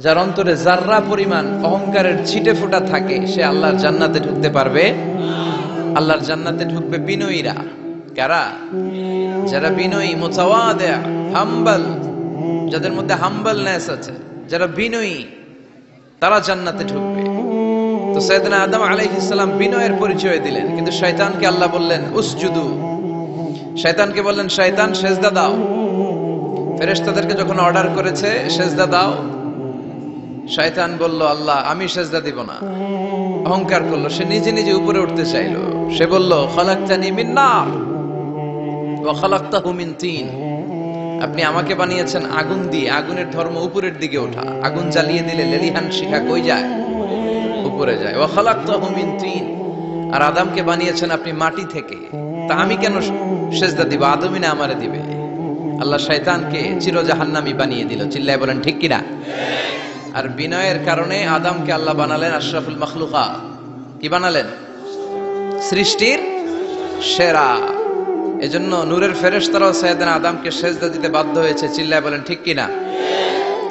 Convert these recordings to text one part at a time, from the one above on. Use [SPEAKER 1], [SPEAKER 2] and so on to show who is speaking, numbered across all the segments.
[SPEAKER 1] যার অন্তরে জাররা পরিমাণ অহংকারের ছিটে ফোঁটা থাকে সে আল্লাহর জান্নাতে ঢুকতে পারবে। আল্লাহর জান্নাতে ঢুকবে বিনয়ীরা। কারা? যারা বিনয়ী, মুতাওয়াদি, হাম্বল, যাদের মধ্যে হাম্বলনেস আছে, যারা বিনয়ী, তারা জান্নাতে ঢুকবে। তো সাইয়েদনা আদম আলাইহিস সালাম বিনয়ের পরিচয় দিলেন, কিন্তু শয়তানকে আল্লাহ বললেন উসজুদু। শয়তানকে বললেন, শয়তান সেজদা দাও। ফেরেশতাদেরকে যখন অর্ডার করেছে সেজদা দাও, শয়তান বলল আল্লাহ আমি সেজদা দিব না। অহংকার করলো, সে নিজে নিজে উপরে উঠতে চাইলো। সে বলল খালাকতানি মিন নার ওয়া খালাকতাহু মিন তিন। আপনি আমাকে বানিয়েছেন আগুন দিয়ে, আগুনের ধর্ম উপরের দিকে ওঠা। আগুন জ্বালিয়ে দিলে লেলিহান শিখা কই যায়? উপরে যায়। ওয়া খালাকতাহু মিন তিন। আর আদমকে বানিয়েছেন আপনি মাটি থেকে, তা আমি কেন সেজদা দিব? আদমই না আমারে দিবে। আল্লাহ শয়তানকে চিরজাহান্নামী বানিয়ে দিল। চিল্লায় বলেন ঠিক কিনা? আর বিনয়ের কারণে আদমকে আল্লাহ বানালেন আশরাফুল মাখলুকাত। কি বানালেন? সৃষ্টির সেরা। এজন্য নূরের ফেরেশতারাও সাইয়েদনা আদমকে সেজদা দিতে বাধ্য হয়েছে। চিল্লায় বলেন ঠিক কিনা?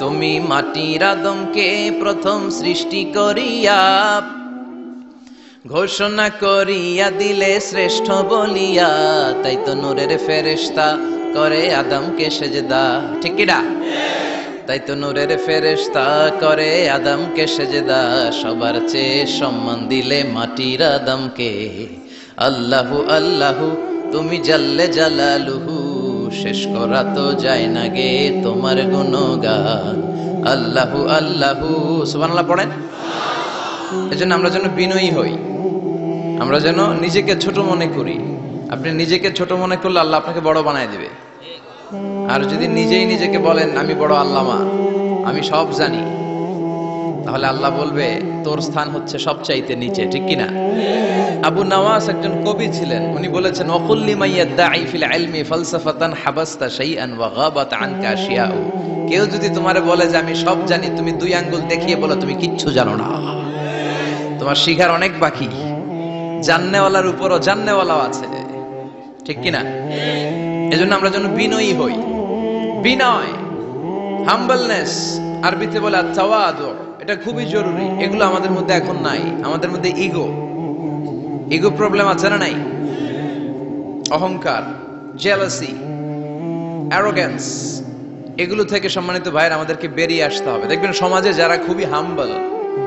[SPEAKER 1] তুমি মাটির আদমকে প্রথম সৃষ্টি করিয়া ঘোষণা করিয়া দিলে শ্রেষ্ঠ বলিয়া, তাই তো নূরের ফেরেশতা করে আদমকে সেজদা। ঠিক কিনা? তাই তো নূরের ফেরেশতা করে আদমকে সেজদা। সবার চেয়ে সম্মান দিলে মাটির আদমকে। আল্লাহু আল্লাহু তুমি জাল্লে জালালুহু, শেষ করা তো যায় না গে তোমার গুণগান। আল্লাহু আল্লাহু, সুবহানাল্লাহ পড়েন। এজন্য আমরা যেন বিনয়ী হই, আমরা যেন নিজেকে ছোট মনে করি। আপনি নিজেকে ছোট মনে করলে আল্লাহ আপনাকে বড় বানায় দিবে। আর যদি নিজেই নিজেকে বলেন আমি বড় আল্লামা, আমি সব জানি, তাহলে আল্লাহ বলবে তোর স্থান হচ্ছে সবচাইতে নিচে। ঠিক কিনা? আবু নওয়াস একজন কবি ছিলেন, উনি বলেছেন ওয়াকুল্লি মাইয়াদাঈ ফিল ইলমি ফালসাফাতান হাবাসতা শাইআন ওয়া গাবাত আনকা আশিয়াউ। কেউ যদি তোমারে বলে যে আমি সব জানি, তুমি দুই আঙ্গুল দেখিয়ে বলো তুমি কিচ্ছু জানো না, তোমার শিখার অনেক বাকি। জাননেওয়ালার উপরও জাননেওয়ালাও আছে। ঠিক কিনা? এজন্য আমরা যেন বিনয়ী হই। বিনয়, হাম্বলনেস, আরবিতে বলে আত-তাওয়াদু, এটা খুবই জরুরি। এগুলো আমাদের মধ্যে এখন নাই। আমাদের মধ্যে ইগো প্রবলেম আছে না নাই? অহংকার, জেলাসি, অ্যারোগ্যান্স, এগুলো থেকে সম্মানিত ভাইয়ের আমাদেরকে বেরিয়ে আসতে হবে। দেখবেন সমাজে যারা খুবই হাম্বল,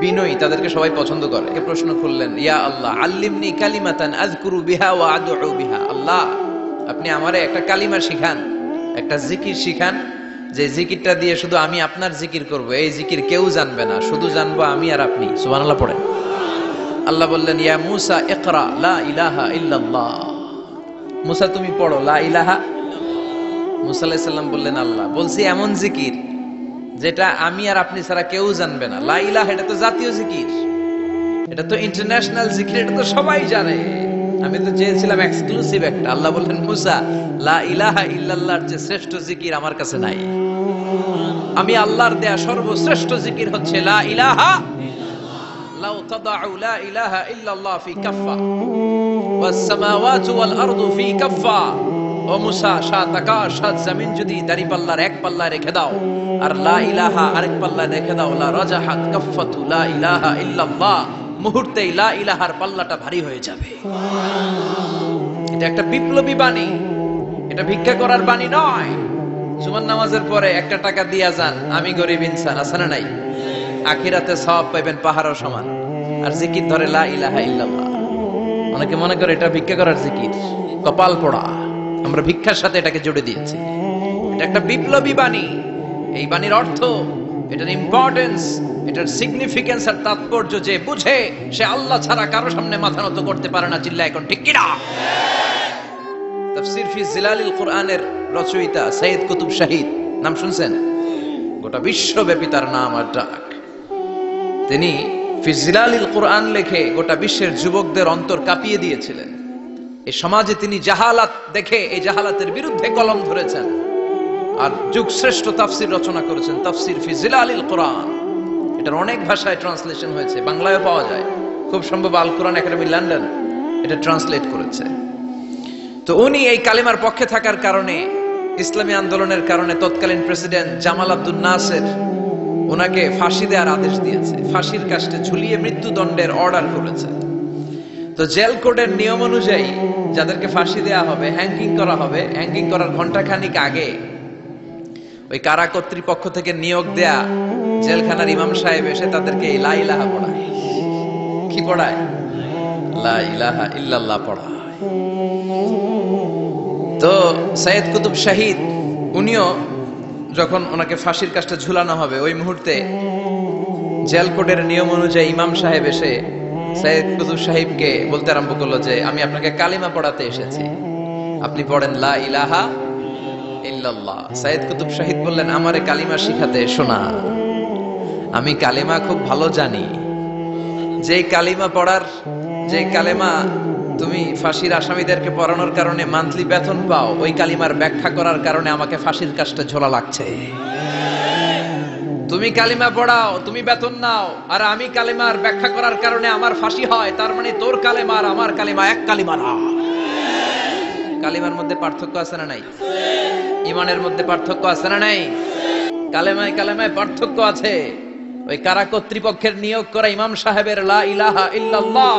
[SPEAKER 1] বিনয়ী, তাদেরকে সবাই পছন্দ করে। প্রশ্ন করলেন, ইয়া আল্লাহ আল্লিমনি কালিমাতান আযকুরু বিহা ওয়া আদউ বিহা। আল্লাহ আপনি আমারে একটা কালিমা শিখান, একটা জিকির শিখান, যে জিকিরটা দিয়ে শুধু আমি আপনার জিকির করব। এই জিকির কেউ জানবে না, শুধু জানবো আমি আর আপনি। সুবহানাল্লাহ পড়েন। আল্লাহ বললেন ইয়া মূসা ইকরা লা ইলাহা ইল্লাল্লাহ। মূসা তুমি পড়ো লা ইলাহা। মূসা আলাইহিস সালাম বললেন আল্লাহ বলছি এমন জিকির যেটা আমি আর আপনি ছাড়া কেউ জানবে না। লা ইলাহা এটা তো জাতীয় জিকির, এটা তো ইন্টারন্যাশনাল জিকির, এটা তো সবাই জানে। আমি তো চেয়েছিলাম এক্সক্লুসিভ একটা। আল্লাহ বললেন মুসা লা ইলাহা ইল্লাল্লাহর যে শ্রেষ্ঠ জিকির আমার কাছে নাই। আমি আল্লাহর দেয়া সর্বশ্রেষ্ঠ জিকির হচ্ছে লা ইলাহা লাউ তাদাউ লা ইলাহা ইল্লাল্লাহ ফি কাফফা ওয়াস সামাওয়াতু ওয়াল আরদু ফি কাফফা। ও মুসা, সাত আকাশ সাত জমিন যদি দাড়ি পাল্লার এক পাল্লায় রেখে দাও আর লা ইলাহা আরেক পাল্লায় রেখে দাও, লা রাজাহাত কাফফাতু লা ইলাহা ইল্লাল্লাহ, মুহূর্তেই লা ইলাহার পাল্লাটা ভারী হয়ে যাবে। এটা একটা বিপ্লবী বাণী, এটা ভিক্ষা করার বাণী নয়। জুমার নামাজের পরে একটা টাকা দিয়া যান, আমি গরিব ইনসান, আছে না নাই? আখিরাতে সওয়াব পাইবেন পাহাড়ের সমান। আর জিকির ধরে লা ইলাহা ইল্লাল্লাহ। অনেকে মনে করে এটা ভিক্ষা করার জিকির, কপাল পোড়া। আমরা ভিক্ষার সাথে এটাকে জুড়ে দিয়েছি। এটা একটা বিপ্লবী বাণী। এই বাণীর অর্থ, এটার ইম্পর্টেন্স, এটার সিগনিফিকেন্স আর তাৎপর্য যে বুঝে সে আল্লাহ ছাড়া কারো সামনে মাথা নত করতে পারে না। চিল্লা এখন ঠিক কিনা? তাফসীর ফি জিলালিল কুরআনের রচয়িতা সাইয়্যিদ কুতুব শাহিদ, নাম শুনছেন? গোটা বিশ্বব্যাপী তার নাম আর ডাক। তিনি ফি জিলালিল কুরআন লিখে গোটা বিশ্বের যুবকদের অন্তর কাঁপিয়ে দিয়েছিলেন। এই সমাজে তিনি জাহালাত দেখে এই জাহালাতের বিরুদ্ধে কলম ধরেছেন আর যুগ শ্রেষ্ঠ তাফসীর রচনা করেছেন, তাফসীর ফি জিলালিল কুরআন। এটার অনেক ভাষায় ট্রান্সলেশন হয়েছে, বাংলায়ও পাওয়া যায়। খুব সম্ভব আল কোরআন একাডেমি লন্ডন এটা ট্রান্সলেট করেছে। তো উনি এই কালিমার পক্ষে থাকার কারণে, ইসলামী আন্দোলনের কারণে তৎকালীন প্রেসিডেন্ট জামাল আব্দুল নাসের ওনাকে ফাঁসি দেওয়ার আদেশ দিয়েছে, ফাঁসির কাস্টে ঝুলিয়ে মৃত্যুদণ্ডের অর্ডার করেছে। তো জেল কোডের নিয়ম অনুযায়ী যাদেরকে ফাঁসি দেওয়া হবে, হ্যাঙ্গিং করা হবে, হ্যাঙ্গিং করার ঘন্টাখানিক আগে ওই কারা কর্তৃপক্ষ থেকে নিয়োগ দেয়া জেলখানার ইমাম সাহেব এসে তাদেরকে লা ইলাহা পড়ায়। কি পড়ায়? লা ইলাহা ইল্লাল্লাহ পড়ায়। তো সৈয়দ কুতুব শহীদ উনিও যখন ওনাকে ফাঁসির কাস্টে ঝুলানো হবে, ওই মুহূর্তে জেল কোডের নিয়ম অনুযায়ী ইমাম সাহেব এসে সৈয়দ কুতুব সাহেবকে বলতে আরম্ভ করলো যে আমি আপনাকে কালিমা পড়াতে এসেছি, আপনি পড়েন লা ইলাহা ইল্লাল্লাহ। সৈয়দ কুতুব শহীদ বললেন আমারে কালিমা শিখাতে শোনা, আমি কালিমা খুব ভালো জানি। যে কালিমা পড়ার, যে কালিমা তুমি ফাঁসির আসামিদেরকে পড়ানোর কারণে মান্থলি বেতন পাও, ওই কালিমার ব্যাখ্যা করার কারণে আমাকে ফাঁসির কাস্টে ঝোলা লাগছে। তুমি কালিমা পড়াও, তুমি বেতন নাও, আর আমি কালিমার ব্যাখ্যা করার কারণে আমার ফাঁসি হয়, তার মানে তোর কালিমা আর আমার কালিমা এক কালিমা না। কালিমার মধ্যে পার্থক্য আছে না নাই? ইমানের মধ্যে পার্থক্য আছে না নাই? কালেমায় কালেমায় পার্থক্য আছে। ওই কারা কর্তৃপক্ষের নিয়োগ করা ইমাম সাহেবের লা ইলাহা ইল্লাল্লাহ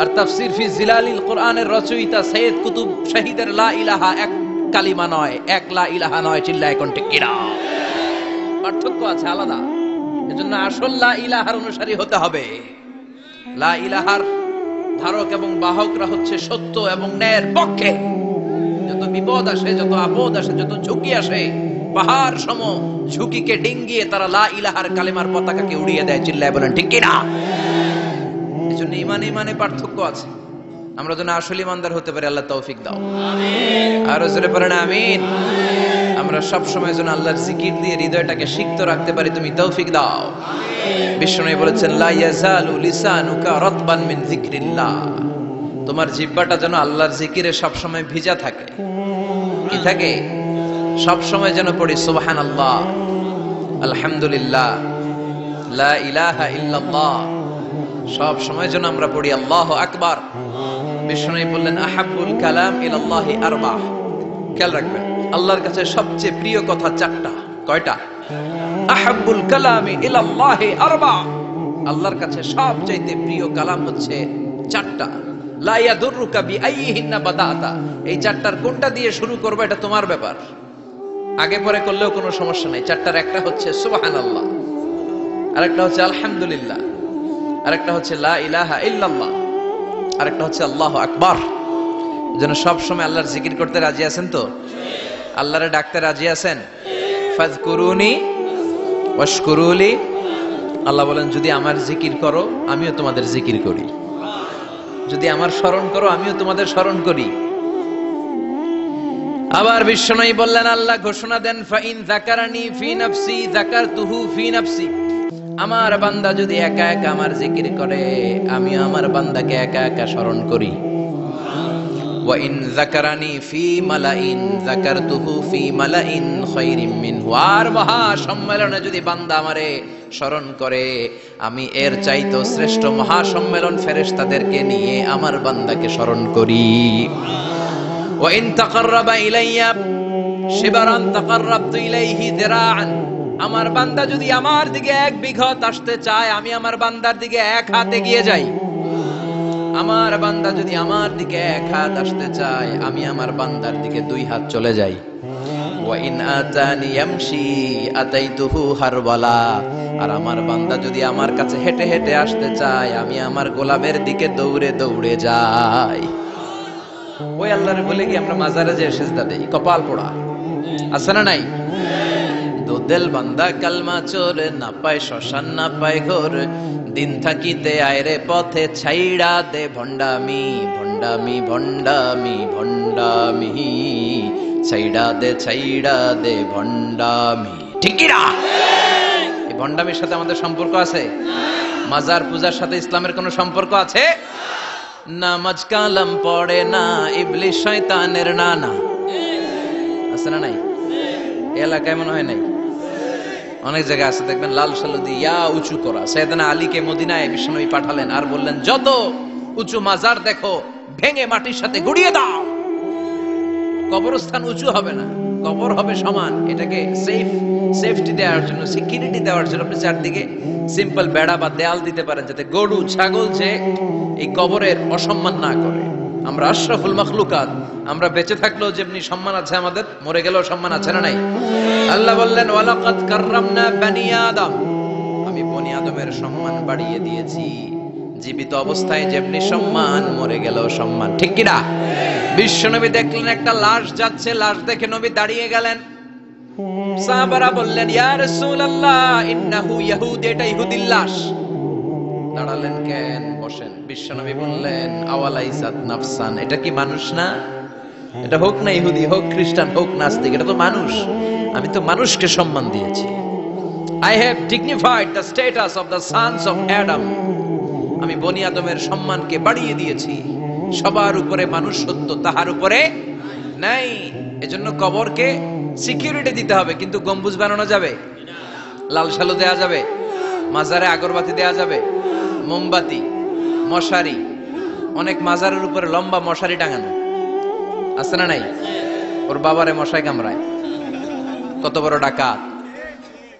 [SPEAKER 1] আর তাফসীর ফি জিলালিল কোরআনের রচয়িতা সৈয়দ কুতুব শহীদের লা ইলাহা এক কালিমা নয়, এক লা ইলাহা নয়। চিল্লায় কোন ঠিক কিনা? পার্থক্য আছে, আলাদা। এজন্য আসল লা ইলাহার অনুসারী হতে হবে। লা ইলাহার ধারক এবং বাহকরা হচ্ছে সত্য এবং ন্যায়ের পক্ষে। যত বিপদ আসে, যত আপদ আসে, যত ঝুঁকি আসে, পাহাড় সম ঝুঁকিকে ডিঙ্গিয়ে তারা লা ইলাহার কালিমার পতাকাকে উড়িয়ে দেয়। চিল্লায় বলেন ঠিক কিনা? এজন্য ইমানে পার্থক্য আছে। আমরা যেন আসল ইমানদার হতে পারি, আল্লাহ তৌফিক দাও। আর জোরে পড়েন আমিন। আমরা সব সময় যেন আল্লাহর জিকির দিয়ে হৃদয়টাকে সিক্ত রাখতে পারি, তুমি তৌফিক দাও। বিশ্বনবী বলেছেন লা ইয়াজালু লিসানুকা রাতবান মিন যিকরিল্লাহ, তোমার জিহ্বাটা যেন আল্লাহর জিকিরে সব সময় ভিজা থাকে। কি থাকে? সব সময় যেন পড়ি সুবহানাল্লাহ, আলহামদুলিল্লাহ, লা ইলাহা ইল্লাল্লাহ। সব সময় যেন আমরা পড়ি আল্লাহু আকবার। বিশ্বনবী বললেন আহাব্বুল কালাম ইলাল্লাহি আরবা। খেয়াল রাখবেন, আল্লাহর কাছে সবচেয়ে প্রিয় কথা চারটা। কয়টা? আহাব্বুল কালামি ইলাল্লাহি আরবা। আল্লাহর কাছে সবচেয়ে প্রিয় কালাম হচ্ছে চারটা। লা ইয়াদুররুকা বিআইয়িহিন্না বাদাতা। এই চারটার কোনটা দিয়ে শুরু করবে এটা তোমার ব্যাপার, আগে পরে করলেও কোনো সমস্যা নাই। চারটার একটা হচ্ছে সুবহানাল্লাহ, আরেকটা হচ্ছে আলহামদুলিল্লাহ, আরেকটা হচ্ছে লা ইলাহা ইল্লাল্লাহ, আরেকটা হচ্ছে আল্লাহু আকবার। যেন সব সময় আল্লাহর জিকির করতে রাজি আছেন তো? আল্লাহরে ডাকতে রাজি আছেন? ফাযকুরুনি ওয়াশকুরুলি। আল্লাহ বলেন যদি আমার জিকির করো আমিও তোমাদের জিকির করি, যদি আমার স্মরণ করো আমিও তোমাদের স্মরণ করি। আবার বিশ্বনবী বললেন, আল্লাহ ঘোষণা দেন ফাইন যাকারানি ফি নাফসি যাকারতুহু ফি নাফসি। আমার বান্দা যদি একা একা আমার জিকির করে আমিও আমার বান্দাকে একা একা স্মরণ করি। ওয়া ইন যাকারানি ফি মালাইন যাকারতুহু ফি মালাইন খায়রিম মিনহু। আর মহা সম্মেলনে যদি বান্দা আমারে স্মরণ করে আমি এর চাইতে শ্রেষ্ঠ মহা সম্মেলন ফেরেশতাদেরকে নিয়ে আমার বান্দাকে স্মরণ করি। ওয়া ইন তাকাররাবা ইলাইয়া শিবরান তাকাররাবতু ইলাইহি যিরাআন। আমার বান্দা যদি আমার দিকে এক বিঘত আসতে চায় আমি আমার বান্দার দিকে এক হাত এগিয়ে যাই। আমার বান্দা যদি আমার দিকে এক হাত আসতে চায় আমি আমার বান্দার দিকে দুই হাত চলে যাই। ওয়া ইন আতানি ইয়ামশি আতাইতুহু হারওয়ালা। আর আমার বান্দা যদি আমার কাছে হেঁটে হেঁটে আসতে চায় আমি আমার গোলামের দিকে দৌড়ে দৌড়ে যাই। ওই আল্লাহরে বলে কি আমরা মাজারে যে সিজদা দেই, কপাল পোড়া আছে না নাই? দোদেল বান্দা কালমা চোর, না পায় শ্মশান না পায় ঘোর, দিন থাকিতে আয়রে পথে ছাইড়া দে ভণ্ডামি ভণ্ডামি ভণ্ডামি ভণ্ডামি, ছাইড়া দে ভণ্ডামি। ঠিক কি না? এই ভণ্ডামির সাথে আমাদের সম্পর্ক আছে? মাজার পূজার সাথে ইসলামের কোনো সম্পর্ক আছে? নামাজ কালাম পড়ে না ইবলিস শয়তানের নানা, আছে না নাই? এলাকায় মনে হয় নাই, অনেক জায়গায় আছে দেখবেন লাল সালু দিয়ে উঁচু করা। সাইয়েদনা আলীকে মদিনায় বিশ্বনবী পাঠালেন আর বললেন যত উঁচু মাজার দেখো ভেঙে মাটির সাথে গুড়িয়ে দাও। কবরস্থান উঁচু হবে না, কবর হবে সমান, এটাকে সেফটি দেওয়ার জন্য, সিকিউরিটি দেওয়ার জন্য আপনি চারদিকে সিম্পল বেড়া বা দেয়াল দিতে পারেন, যাতে গরু ছাগল যে এই কবরের অসম্মান না করে। আমরা আশরাফুল মাখলুকাত, আমরা বেঁচে থাকলেও যেমনি সম্মান আছে আমাদের, মরে গেলেও সম্মান আছে না নাই? আল্লাহ বললেন ওয়ালাকাদ কাররামনা বানি আদম, আমি বনি আদমের সম্মান বাড়িয়ে দিয়েছি। জীবিত অবস্থায় যেমনি সম্মান, মরে গেলেও সম্মান, ঠিক কি না? বিশ্বনবী দেখলেন একটা লাশ যাচ্ছে, লাশ দেখে নবী দাঁড়িয়ে গেলেন। সাহাবারা বললেন ইয়া রাসূলুল্লাহ ইন্নাহু ইয়াহুদি, এটা ইহুদির লাশ। দাঁড়ালেন কেন? বসেন। বিশ্বনবী বললেন আওয়ালাইসাত নাফসান, এটা কি মানুষ না? এটা হোক না ইহুদি, হোক খ্রিস্টান, হোক নাস্তিক, এটা তো মানুষ। আমি তো মানুষকে সম্মান দিয়েছি। I have dignified the status of the sons of Adam. আমি বনি আদমের সম্মানকে বাড়িয়ে দিয়েছি। সবার উপরে মানুষ সত্য, তাহার উপরে নাই। এজন্য কবরকে সিকিউরিটি দিতে হবে, কিন্তু গম্বুজ বানানো যাবে, লাল সালু দেয়া যাবে, মাজারে আগরবাতি দেয়া যাবে, মোমবাতি, মশারি, অনেক মাজারের উপরে লম্বা মশারি টাঙানো আছে না নাই? ওর বাবারে মশাই কামড়ায়, কত বড় ডাকাত।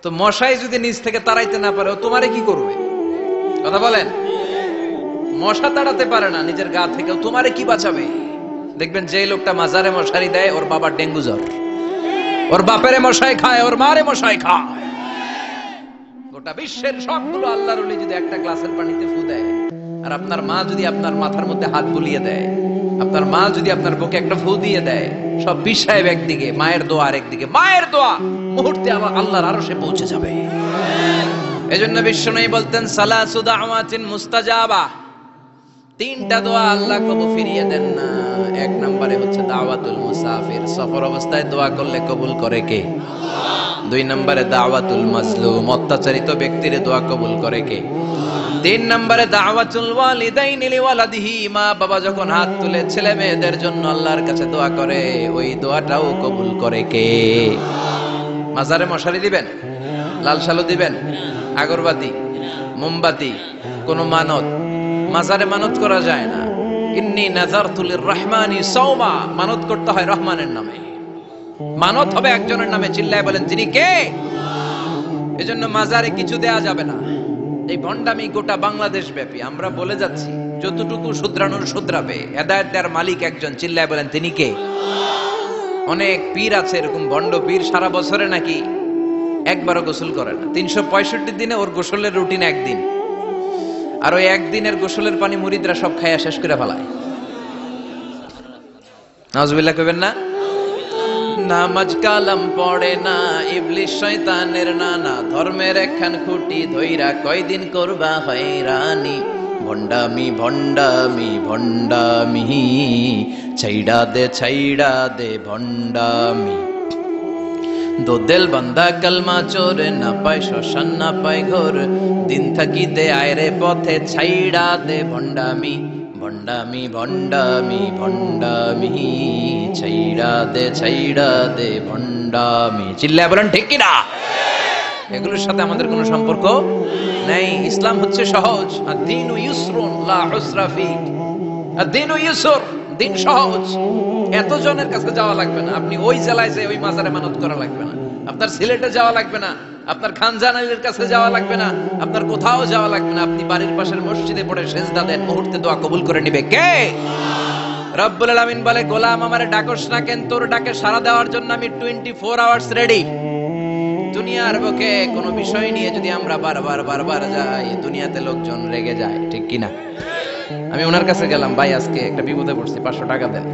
[SPEAKER 1] তো মশাই যদি নিচ থেকে তাড়াইতে না পারে, ও তোমারে কি করবে? কথা বলেন। মশা তাড়াতে পারে না নিজের গা থেকে, তোমারে কি বাঁচাবে? দেখবেন যে লোকটা মাজারে মশারি দেয়, ওর বাবার ডেঙ্গু জ্বর, ওর বাপেরে মশাই খায়, ওর মারে মশাই খায়। গোটা বিশ্বের সবগুলো আল্লাহর ওলি যদি একটা গ্লাসের পানিতে ফু দেয়, আর আপনার মা যদি আপনার মাথার মধ্যে হাত বুলিয়ে দেয়, আপনার মা যদি আপনার বুকে একটা ফু দিয়ে দেয়, সব বিষ সাহেব একদিকে, মায়ের দোয়া আরেকদিকে। মায়ের দোয়া মুহূর্তে আবার আল্লাহর আরশে পৌঁছে যাবে। এজন্য বিশ্বনবী বলতেন সালাসু দাওয়াতিন মুস্তাজাবা, তিনটা দোয়া আল্লাহ কবুল ফিরিয়ে দেন না। এক নম্বরে হচ্ছে দাওয়াতুল মুসাফির, সফর অবস্থায় দোয়া করলে কবুল করে কে? দুই নম্বরে দাওয়াতুল মাজলুম, অত্যাচারিত ব্যক্তির দোয়া কবুল করে কে? তিন নম্বরে দাওয়াতুল ওয়ালিদাইনি লিওয়ালাদিহি, মা বাবা যখন হাত তুলে ছেলে মেয়েদের জন্য আল্লাহর কাছে দোয়া করে, ওই দোয়াটাও কবুল করে কে? মাজারে মশারি দিবেন, লাল শালু দিবেন, আগরবাতি, মোমবাতি, কোন মানত? মাজারে মানত করা যায় না। ইন্নী নাযারতু লিররহমানি সাওমা, মানত করতে হয় রহমানের নামে, মানত হবে একজনের নামে। চিল্লায় বলেন তিনি কে? এজন্য মাজারে কিছু দেয়া যাবে না। এই ভণ্ডামি গোটা বাংলাদেশ ব্যাপী, আমরা বলে যাচ্ছি যতটুকু শুধরানোর শুধরাবে। হেদায়েত দেওয়ার মালিক একজন, চিল্লায় বলেন তিনি কে? অনেক পীর আছে এরকম ভণ্ড পীর, সারা বছরে নাকি একবারও গোসল করে না, 365 দিনে ওর গোসলের রুটিন একদিন, আর ওই একদিনের গোসলের পানি মুরিদরা সব খাইয়া শেষ করে ফেলায়। নাউজুবিল্লাহ কইবেন না? নামাজ কালাম পড়ে না, ইবলিশ শয়তানের নানা, ধর্মের একখান খুঁটি ধইরা কয়দিন করবা হয়রানি। ভণ্ডামি ভণ্ডামি ভণ্ডামি, ছাইড়া দে ভণ্ডামি। দোদেল বান্দা কালমা চোর, না পায় শ্মশান না পায় ঘর, দিন থাকিতে আয়রে পথে ছাইড়া দে ভণ্ডামি। ভণ্ডামি ভণ্ডামি ভণ্ডামি, ছাইড়া দে ভণ্ডামি। চিল্লায় বলেন ঠিক কি না? এগুলোর সাথে আমাদের কোনো সম্পর্ক নেই। ইসলাম হচ্ছে সহজ। আদ-দীনু ইউসরুন লা উসরা ফী, আদ-দীনু ইউসর, দিন সহজ। এত জনের কাছে যাওয়া লাগবে না, আপনি ওই জেলায় যে ওই মাজারে মানত করা লাগবে না, আপনার সিলেটে যাওয়া লাগবে না, আপনার খানজানাইলের কাছে যাওয়া লাগবে না, আপনার কোথাও যাওয়া লাগবে না। আপনি বাড়ির পাশের মসজিদে পড়ে সেজদা দেন, মুহূর্তে দোয়া কবুল করে নিবে কে? রব্বুল আলামিন বলে গোলাম আমারে ডাকস না কেন? তোর ডাকে সাড়া দেওয়ার জন্য আমি 24 আওয়ার্স রেডি। দুনিয়ার বুকে কোনো বিষয় নিয়ে যদি আমরা বারবার যাই, দুনিয়াতে লোকজন রেগে যায়, ঠিক কিনা? আমি ওনার কাছে গেলাম, ভাই আজকে একটা বিপদে পড়ছি, 500 টাকা দেন,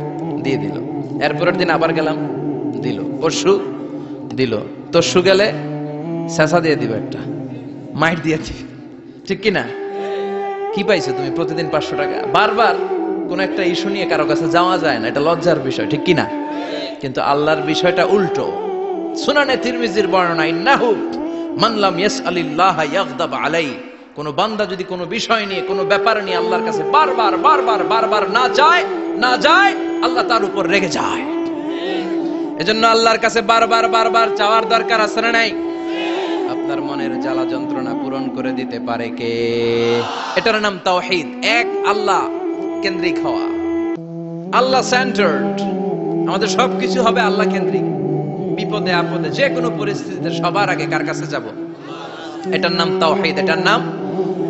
[SPEAKER 1] দিয়ে দিল। এরপরের দিন আবার গেলাম, দিল। পরশু দিল, তরশু গেলে শেষা দিয়ে দিব, একটা মাইট দিয়েছি, ঠিক কিনা? কি পাইছো তুমি? প্রতিদিন 500 টাকা। বারবার কোন একটা ইস্যু নিয়ে কারো কাছে যাওয়া যায় না, এটা লজ্জার বিষয়, ঠিক কিনা? কিন্তু আল্লাহর বিষয়টা উল্টো। সুনানে তিরমিজির বর্ণনা, ইন্নাহু মান লাম ইয়াসআলিল্লাহ ইয়াগদাব আলাইহি, কোন বান্দা যদি কোনো বিষয় নিয়ে, কোনো ব্যাপার নিয়ে আল্লাহর কাছে বারবার না যায়, আল্লাহ তার উপর রেগে যায়। এজন্য আল্লাহর কাছে বারবার চাওয়ার দরকার আছে না নাই? আপনার মনের জ্বালা যন্ত্রণা পূরণ করে দিতে পারে কে? এটার নাম তাওহীদ। এক আল্লাহ কেন্দ্রিক হওয়া, আল্লাহ সেন্টার্ড। আমাদের সবকিছু হবে আল্লাহ কেন্দ্রিক। বিপদে আপদে যে কোনো পরিস্থিতিতে সবার আগে কার কাছে যাব? এটার নাম তাওহীদ, এটার নাম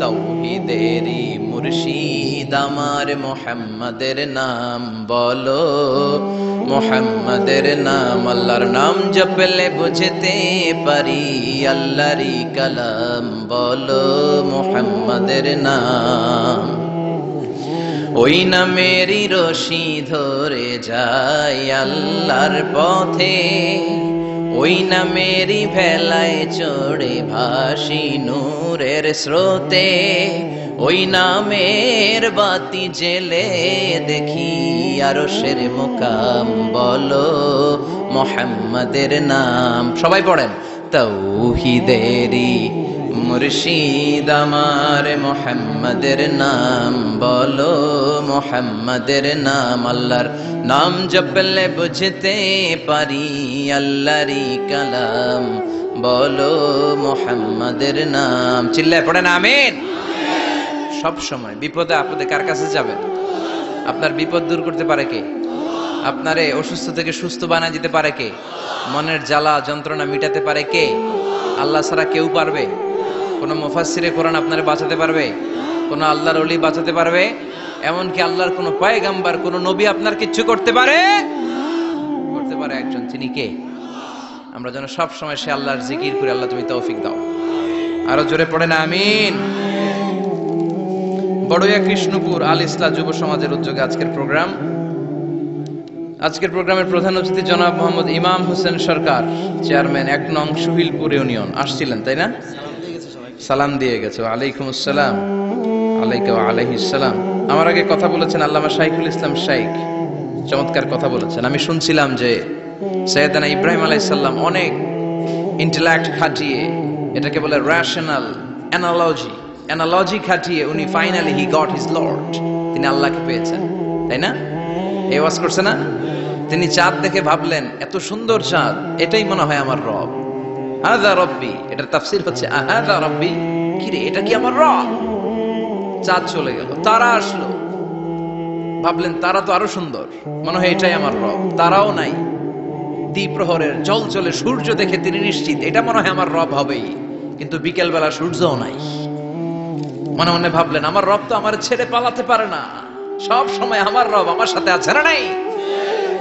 [SPEAKER 1] তাওহীদেরই মুর্শিদ আমার মুহাম্মাদের নাম বলো, মুহাম্মাদের নাম। আল্লাহর নাম জপলে বুঝতে পারি আল্লাহরই কালাম বলো, মুহাম্মাদের নাম। ওই নামেরই রশি ধরে যায় আল্লাহর পথে, ওই নামেরই ভেলায় চড়ে ভাসি নূরের স্রোতে, ওই নামের বাতি জেলে দেখি আরশের মুকাম বলো, মুহাম্মাদের নাম। সবাই পড়েন, তাওহীদেরই মুর্শিদ আমার মুহাম্মাদের নাম বলো, মুহাম্মাদের নাম। আল্লাহর নাম জপলে বুঝতে পারি আল্লাহরই কালাম বলো, মুহাম্মাদের নাম। চিল্লায় পড়েন আমিন। সব সময় বিপদে আপদে কার কাছে যাবেন? আপনার বিপদ দূর করতে পারে কে? আপনারে অসুস্থ থেকে সুস্থ বানায় দিতে পারে কে? মনের জ্বালা যন্ত্রণা মিটাতে পারে কে? আল্লাহ ছাড়া কেউ পারবে? কোন মুফাসসিরে কোরআন আপনারে বাঁচাতে পারবে? কোন আল্লাহর ওলি বাঁচাতে পারবে? এমনকি আল্লাহর কোন পয়গাম্বার কোন নবী আপনার কিচ্ছু করতে পারে? করতে পারে একজন, তিনি কে? আমরা যেন সব সময় সে আল্লাহর জিকির করি। আল্লাহ তুমি তৌফিক দাও। আরো জোরে পড়েন আমিন। বড়ুয়া কৃষ্ণপুর আল ইসলাহ যুব সমাজের উদ্যোগে আজকের প্রোগ্রামের প্রধান অতিথি জনাব মোহাম্মদ ইমাম হোসেন সরকার, চেয়ারম্যান 1 নং সুহিলপুর ইউনিয়ন আসছিলেন, তাই না? সালাম দিয়ে গেছে। ওয়ালাইকুম আসসালাম। আলাইকা ওয়া আলাইহিস সালাম। আমার আগে কথা বলেছেন আল্লামা শাইখুল ইসলাম শাইখ, চমৎকার কথা বলেছেন। আমি শুনছিলাম যে সৈয়দনা ইব্রাহিম আলাইহিস সালাম অনেক ইন্টেলেক্ট খাটিয়ে, এটাকে বলে রেশনাল অ্যানালজি খাটিয়ে উনি finally he got his Lord, তিনি আল্লাহকে পেয়েছেন, তাই না? এই ওয়াজ করছে না? তিনি চাঁদ দেখে ভাবলেন এত সুন্দর চাঁদ, এটাই মনে হয় আমার রব। হাযা রব্বি, এটার তাফসীর হচ্ছে হাযা রব্বি, কি রে এটা কি আমার রব? চাঁদ চলে গেল, তারা আসলো, ভাবলেন তারা তো আরো সুন্দর, মনে হয় এটাই আমার রব। তারাও নাই, দ্বিপ্রহরের জলজলে সূর্য দেখে তিনি নিশ্চিত এটা মনে হয় আমার রব হবেই। কিন্তু বিকেল বেলা সূর্যও নাই। মনে মনে ভাবলেন আমার রব তো আমার ছেড়ে পালাতে পারে না, সব সময় আমার রব আমার সাথে আছে না নাই?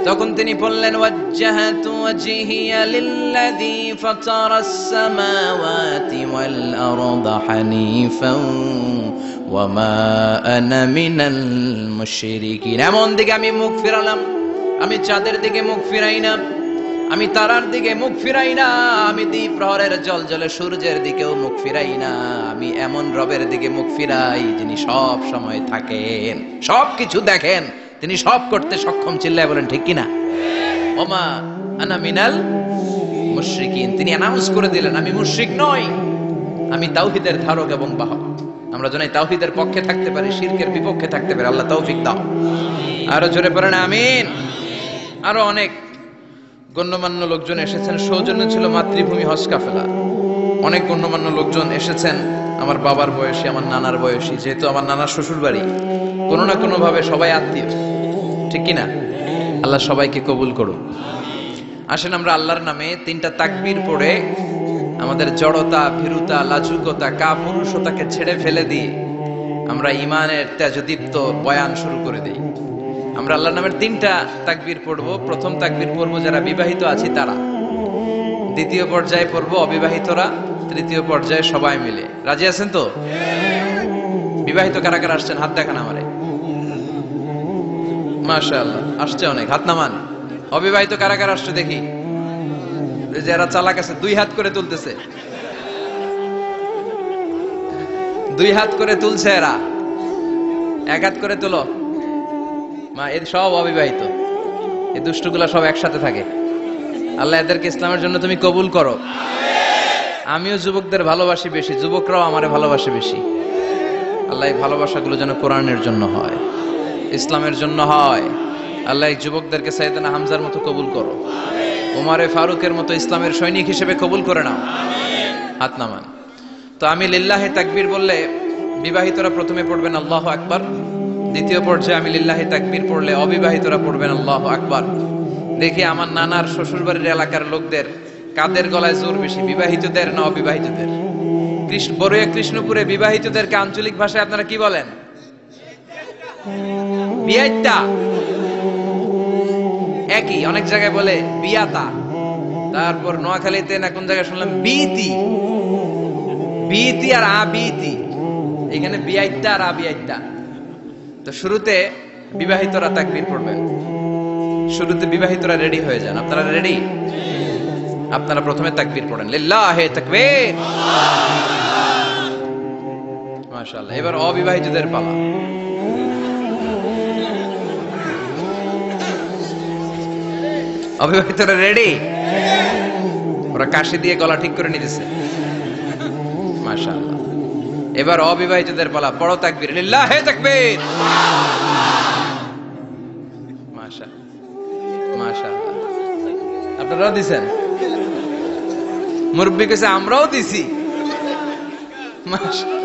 [SPEAKER 1] তখন তিনি বললেন ওয়াজ্জাহাতু ওয়াজহিয়া লিল্লাযী ফাতারাস সামাওয়াতি ওয়াল আরদা হানিফান ওয়া মা আনা মিনাল মুশরিকিন। এমন দিকে আমি মুখ ফিরালাম, আমি চাঁদের দিকে মুখ ফিরাই না, আমি তারার দিকে মুখ ফিরাই না, আমি দ্বিপ্রহরের জলজলে সূর্যের দিকেও মুখ ফিরাই না, আমি এমন রবের দিকে মুখ ফিরাই যিনি সব সময় থাকেন, সব কিছু দেখেন, তিনি সব করতে সক্ষম। চিল্লায় বলেন ঠিক কিনা? ওমা আনা মিনাল মুশরিকিন, তিনি অ্যানাউন্স করে দিলেন আমি মুশরিক নই, আমি তাওহীদের ধারক এবং বাহক। আমরা যেন তাওহীদের পক্ষে থাকতে পারি, শিরকের বিপক্ষে থাকতে পারি। আল্লাহ তৌফিক দাও। আরো জোরে পড়েন আমিন। আরো অনেক গণ্যমান্য লোকজন এসেছেন। সৌজন্য ছিল মাতৃভূমি হজ কাফেলা। অনেক গণ্যমান্য লোকজন এসেছেন, আমার বাবার বয়সী, আমার নানার বয়সী, যেহেতু আমার নানার শ্বশুর বাড়ি, কোনো না কোনো ভাবে সবাই আত্মীয়, ঠিক কিনা? আল্লাহ সবাইকে কবুল করুন। আসেন আমরা আল্লাহর নামে 3টা তাকবীর পড়ে আমাদের জড়তা, ভীরুতা, লাজুকতা, কাপুরুষতাকে ছেড়ে ফেলে দিয়ে আমরা ঈমানের তেজদীপ্ত বয়ান শুরু করে দেই। আমরা আল্লাহর নামের 3টা তাকবীর পড়ব। প্রথম তাকবীর পড়ব যারা বিবাহিত আছি তারা, দ্বিতীয় পর্যায়ে পড়ব অবিবাহিতরা, তৃতীয় পর্যায়ে সবাই মিলে। রাজি আছেন তো? বিবাহিত কারা কারা আসছেন হাত দেখান আমারে। মাশাআল্লাহ, আসছে অনেক, হাত নামান। অবিবাহিত কারা কারা আসছে দেখি। যারা চালাক আছে 2 হাত করে তুলতেছে, 2 হাত করে তুলছে এরা, 1 হাত করে তুলো। মা এর সব অবিবাহিত, এই দুষ্টগুলা সব একসাথে থাকে। আল্লাহ এদেরকে ইসলামের জন্য তুমি কবুল করো। আমিও যুবকদের ভালোবাসি বেশি, যুবকরাও আমারে ভালোবাসে বেশি। আল্লাহ এই ভালোবাসাগুলো যেন কোরআনের জন্য হয়, ইসলামের জন্য হয়। আল্লাহ এই যুবকদেরকে সাইয়েদনা হামজার মতো কবুল করো, ওমরে ফারুকের মতো ইসলামের সৈনিক হিসেবে কবুল করে নাও। হাত নামান। তো আমি লিল্লাহি তাকবীর বললে বিবাহিতরা প্রথমে পড়বেন আল্লাহু আকবার, দ্বিতীয় পর্যায়ে আমি লিল্লাহি তাকবীর পড়লে অবিবাহিতরা পড়বেন আল্লাহু আকবার, দেখি আমার নানার শ্বশুর বাড়ির এলাকার লোকদের কাদের গলায় জোর বেশি, বিবাহিতদের না অবিবাহিতদের? বড়ুয়া কৃষ্ণপুরে বিবাহিতদেরকে আঞ্চলিক ভাষায় আপনারা কি বলেন? বিয়াইতা। একই, অনেক জায়গায় বলে বিয়াতা। তারপর নোয়াখালীতে না কোন জায়গায় শুনলাম বিতি, বিতি আর আবিতি, এখানে বিয়াইতা আর আবিয়াইতা। তো শুরুতে বিবাহিতরা তাকবীর পড়বেন, শুরুতে বিবাহিতরা রেডি হয়ে যান। আপনারা রেডি? আপনারা প্রথমে তাকবীর পড়েন, লিল্লাহি তাকবীর, মাশাআল্লাহ। এবার অবিবাহিতদের পালা। অবিবাহিতরা রেডি? ওরা কাশি দিয়ে গলা ঠিক করে নিতেছে, মাশাআল্লাহ। এবার অবিবাহিতদের পালা, পড়ো তাকবীর, লিল্লাহি তাকবীর, মাশাআল্লাহ মাশাআল্লাহ। আপনারাও দিছেন? মুরব্বি কাছে আমরাও দিছি, মাশাআল্লাহ।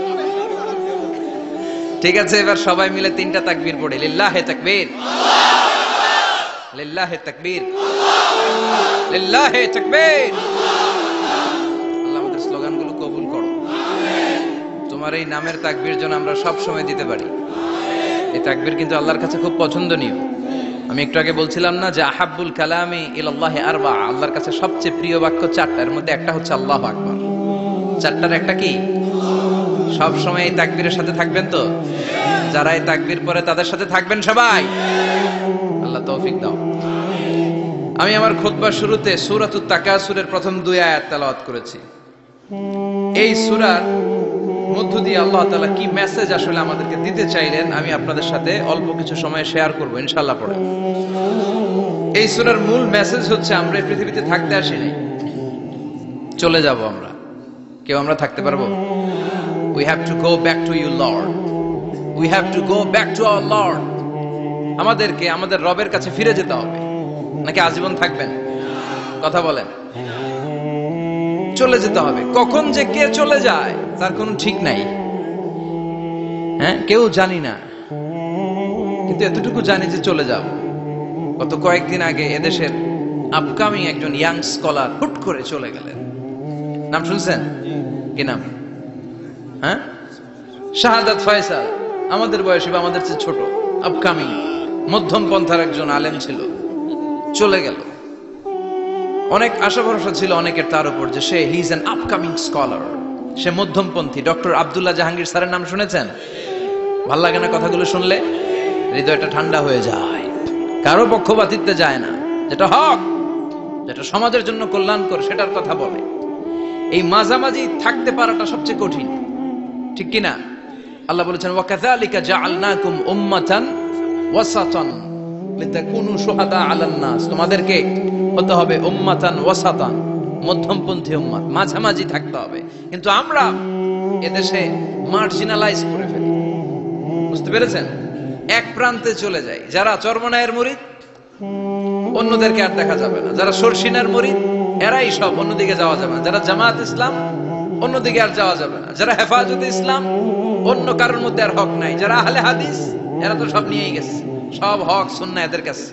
[SPEAKER 1] ঠিক আছে, এবার সবাই মিলে তিনটা তাকবীর পড়ি, লিল্লাহি তাকবীর, লিল্লাহি তাকবীর, লিল্লাহি তাকবীর। আল্লাহ আমাদের স্লোগানগুলো কবুল করো। তোমার এই নামের তাকবীর যেন আমরা সব সময় দিতে পারি। এই তাকবীর কিন্তু আল্লাহর কাছে খুব পছন্দনীয়। আমি একটু আগে বলছিলাম না যে আহাব্বুল কালামি ইলাল্লাহি আরবা, আল্লাহর কাছে সবচেয়ে প্রিয় বাক্য চারটা, এর মধ্যে একটা হচ্ছে আল্লাহু আকবার। চারটার একটা কি? সব সময় এই তাকবীরের সাথে থাকবেন তো? যারা এই তাকবীর পড়ে তাদের সাথে থাকবেন সবাই। আল্লাহ তৌফিক দাও। আমি আমার খুতবার শুরুতে সূরাতুত তাকাসুরের প্রথম 2 আয়াত তেলাওয়াত করেছি। এই সূরার মধ্য দিয়ে আল্লাহ তাআলা কি মেসেজ আসলে আমাদেরকে দিতে চাইলেন আমি আপনাদের সাথে অল্প কিছু সময় শেয়ার করব ইনশাআল্লাহ পড়ে। এই সূরার মূল মেসেজ হচ্ছে আমরা এই পৃথিবীতে থাকতে আসিনি, চলে যাব আমরা। কেউ আমরা থাকতে পারবো? We have to go back to you Lord. We have to go back to our Lord. আমাদেরকে আমাদের রবের কাছে ফিরে যেতে হবে। নাকি আজীবন থাকবেন? কথা বলেন। চলে যেতে হবে। কখন যে কে চলে যায় তার কোনো ঠিক নাই, হ্যাঁ, কেউ জানি না, কিন্তু এতটুকু জানি যে চলে যাব। গত কয়েকদিন আগে এদেশের আপকামিং একজন ইয়াং স্কলার হুট করে চলে গেলেন। নাম শুনছেন? কি নাম? হ্যাঁ, শাহাদাত ফয়সাল। আমাদের বয়সী বা আমাদের চেয়ে ছোট, আপকামিং মধ্যম পন্থার একজন আলেম ছিল, চলে গেল। অনেক আশা ভরসা ছিল অনেকের তার উপর যে সে he is an upcoming scholar, সে মধ্যমপন্থী। ডক্টর আব্দুল্লাহ জাহাঙ্গীর স্যারের নাম শুনেছেন? ভাল লাগে না কথাগুলো শুনলে? হৃদয়টা ঠান্ডা হয়ে যায়। কারো পক্ষপাতিত্বে যায় না, যেটা হক, যেটা সমাজের জন্য কল্যাণকর সেটার কথা বলে। এই মাঝামাঝি থাকতে পারাটা সবচেয়ে কঠিন, ঠিক কিনা? আল্লাহ বলেছেন ওয়াকাযালিকা জাআলনাকুম উম্মাতান ওয়াসাতান লিতাকুনু শুহাদা আলান নাস, তোমাদেরকে হতে হবে উম্মাতান ওয়াসাতান, মধ্যমপন্থী উম্মত, মাঝামাঝি থাকতে হবে। কিন্তু আমরা এদেশে মার্জিনালাইজ করে ফেলি, বুঝতে পেরেছেন? এক প্রান্তে চলে যাই। যারা চরমনায়ের মুরিদ অন্যদেরকে আর দেখা যাবে না, যারা সরসিনার মুরিদ এরাই সব, অন্যদিকে যাওয়া যাবে না। যারা জামাত ইসলাম অন্যদিকে আর যাওয়া যাবে না। যারা হেফাজতে ইসলাম অন্য কারোর মধ্যে আর হক নাই। যারা আহলে হাদিস এরা তো সব নিয়েই গেছে, সব হক সুন্নাহ এদের কাছে,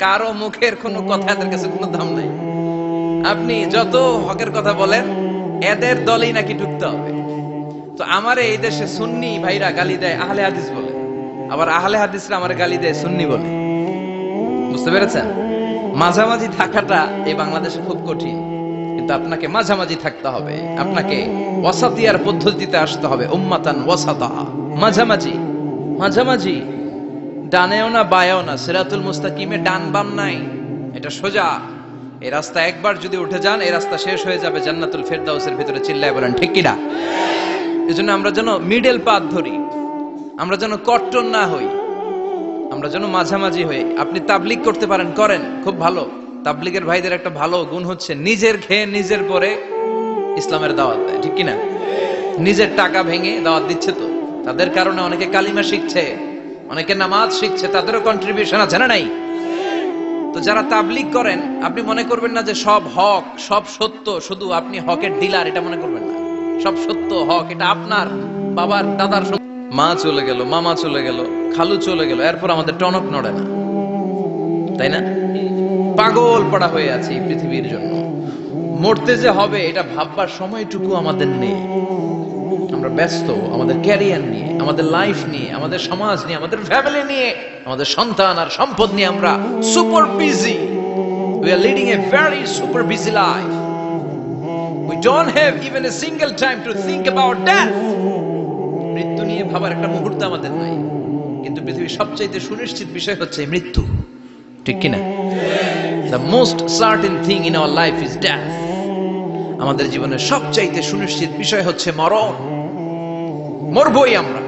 [SPEAKER 1] কারো মুখের কোনো কথা এদের কাছে কোনো দাম নাই। আপনি যত হকের কথা বলেন এদের দলেই নাকি ঢুকতে হবে। তো আমার এই দেশে সুন্নি ভাইরা গালি দেয় আহলে হাদিস বলে, আবার আহলে হাদিসরা আমার গালি দেয় সুন্নি বলে, বুঝতে পেরেছেন? মাঝামাঝি থাকাটা এই বাংলাদেশে খুব কঠিন, কিন্তু আপনাকে মাঝামাঝি থাকতে হবে। আপনাকে ওয়াসাতিয়ার পদ্ধতিতে আসতে হবে, উম্মাতান ওয়াসাতা, মাঝামাঝি। মাঝামাঝি ডানেও না বায়েও না, সিরাতুল মুস্তাকিমে ডান বাম নাই, এটা সোজা। এই রাস্তা একবার যদি উঠে যান এই রাস্তা শেষ হয়ে যাবে জান্নাতুল ফেরদাউসের ভিতরে। চিল্লায় বলেন ঠিক কিনা? এজন্য আমরা যেন মিডল পাথ ধরি, আমরা যেন কট্টর না হই, আমরা যেন মাঝামাঝি হই। আপনি তাবলিগ করতে পারেন, করেন, খুব ভালো। তাবলিগের ভাইদের একটা ভালো গুণ হচ্ছে নিজের খেয়ে নিজের পরে ইসলামের দাওয়াত দেয়, ঠিক কিনা? নিজের টাকা ভেঙে দাওয়াত দিচ্ছে, তো তাদের কারণে অনেকে কালিমা শিখছে, অনেকে নামাজ শিখছে, তাদেরও কন্ট্রিবিউশন আছে না নাই? তো যারা তাবলিগ করেন আপনি মনে করবেন না যে সব হক সব সত্য, শুধু আপনি হকের ডিলার এটা মনে করবেন না। সব সত্য হক এটা আপনার বাবার দাদার, মা চলে গেল, মামা চলে গেল, খালু চলে গেল, এরপর আমাদের টনক নড়ে না, তাই না? পাগল পড়া হয়ে আছে এই পৃথিবীর জন্য। মরতে যে হবে এটা ভাববার সময়টুকু আমাদের নেই। আমরা ব্যস্ত আমাদের ক্যারিয়ার নিয়ে, আমাদের লাইফ নিয়ে, আমাদের সমাজ নিয়ে, আমাদের ফ্যামিলি নিয়ে, আমাদের সন্তান আর সম্পদ নিয়ে আমরা super busy. We are leading a very super busy life. We don't have even a single time to think about death. মৃত্যু নিয়ে ভাবার একটা মুহূর্ত আমাদের নাই। কিন্তু পৃথিবীর সবচেয়ে সুনিশ্চিত বিষয় হচ্ছে মৃত্যু, ঠিক কিনা? The most certain thing in our life is death. আমাদের জীবনের সবচাইতে সুনিশ্চিত বিষয় হচ্ছে মরণ, মরবই আমরা।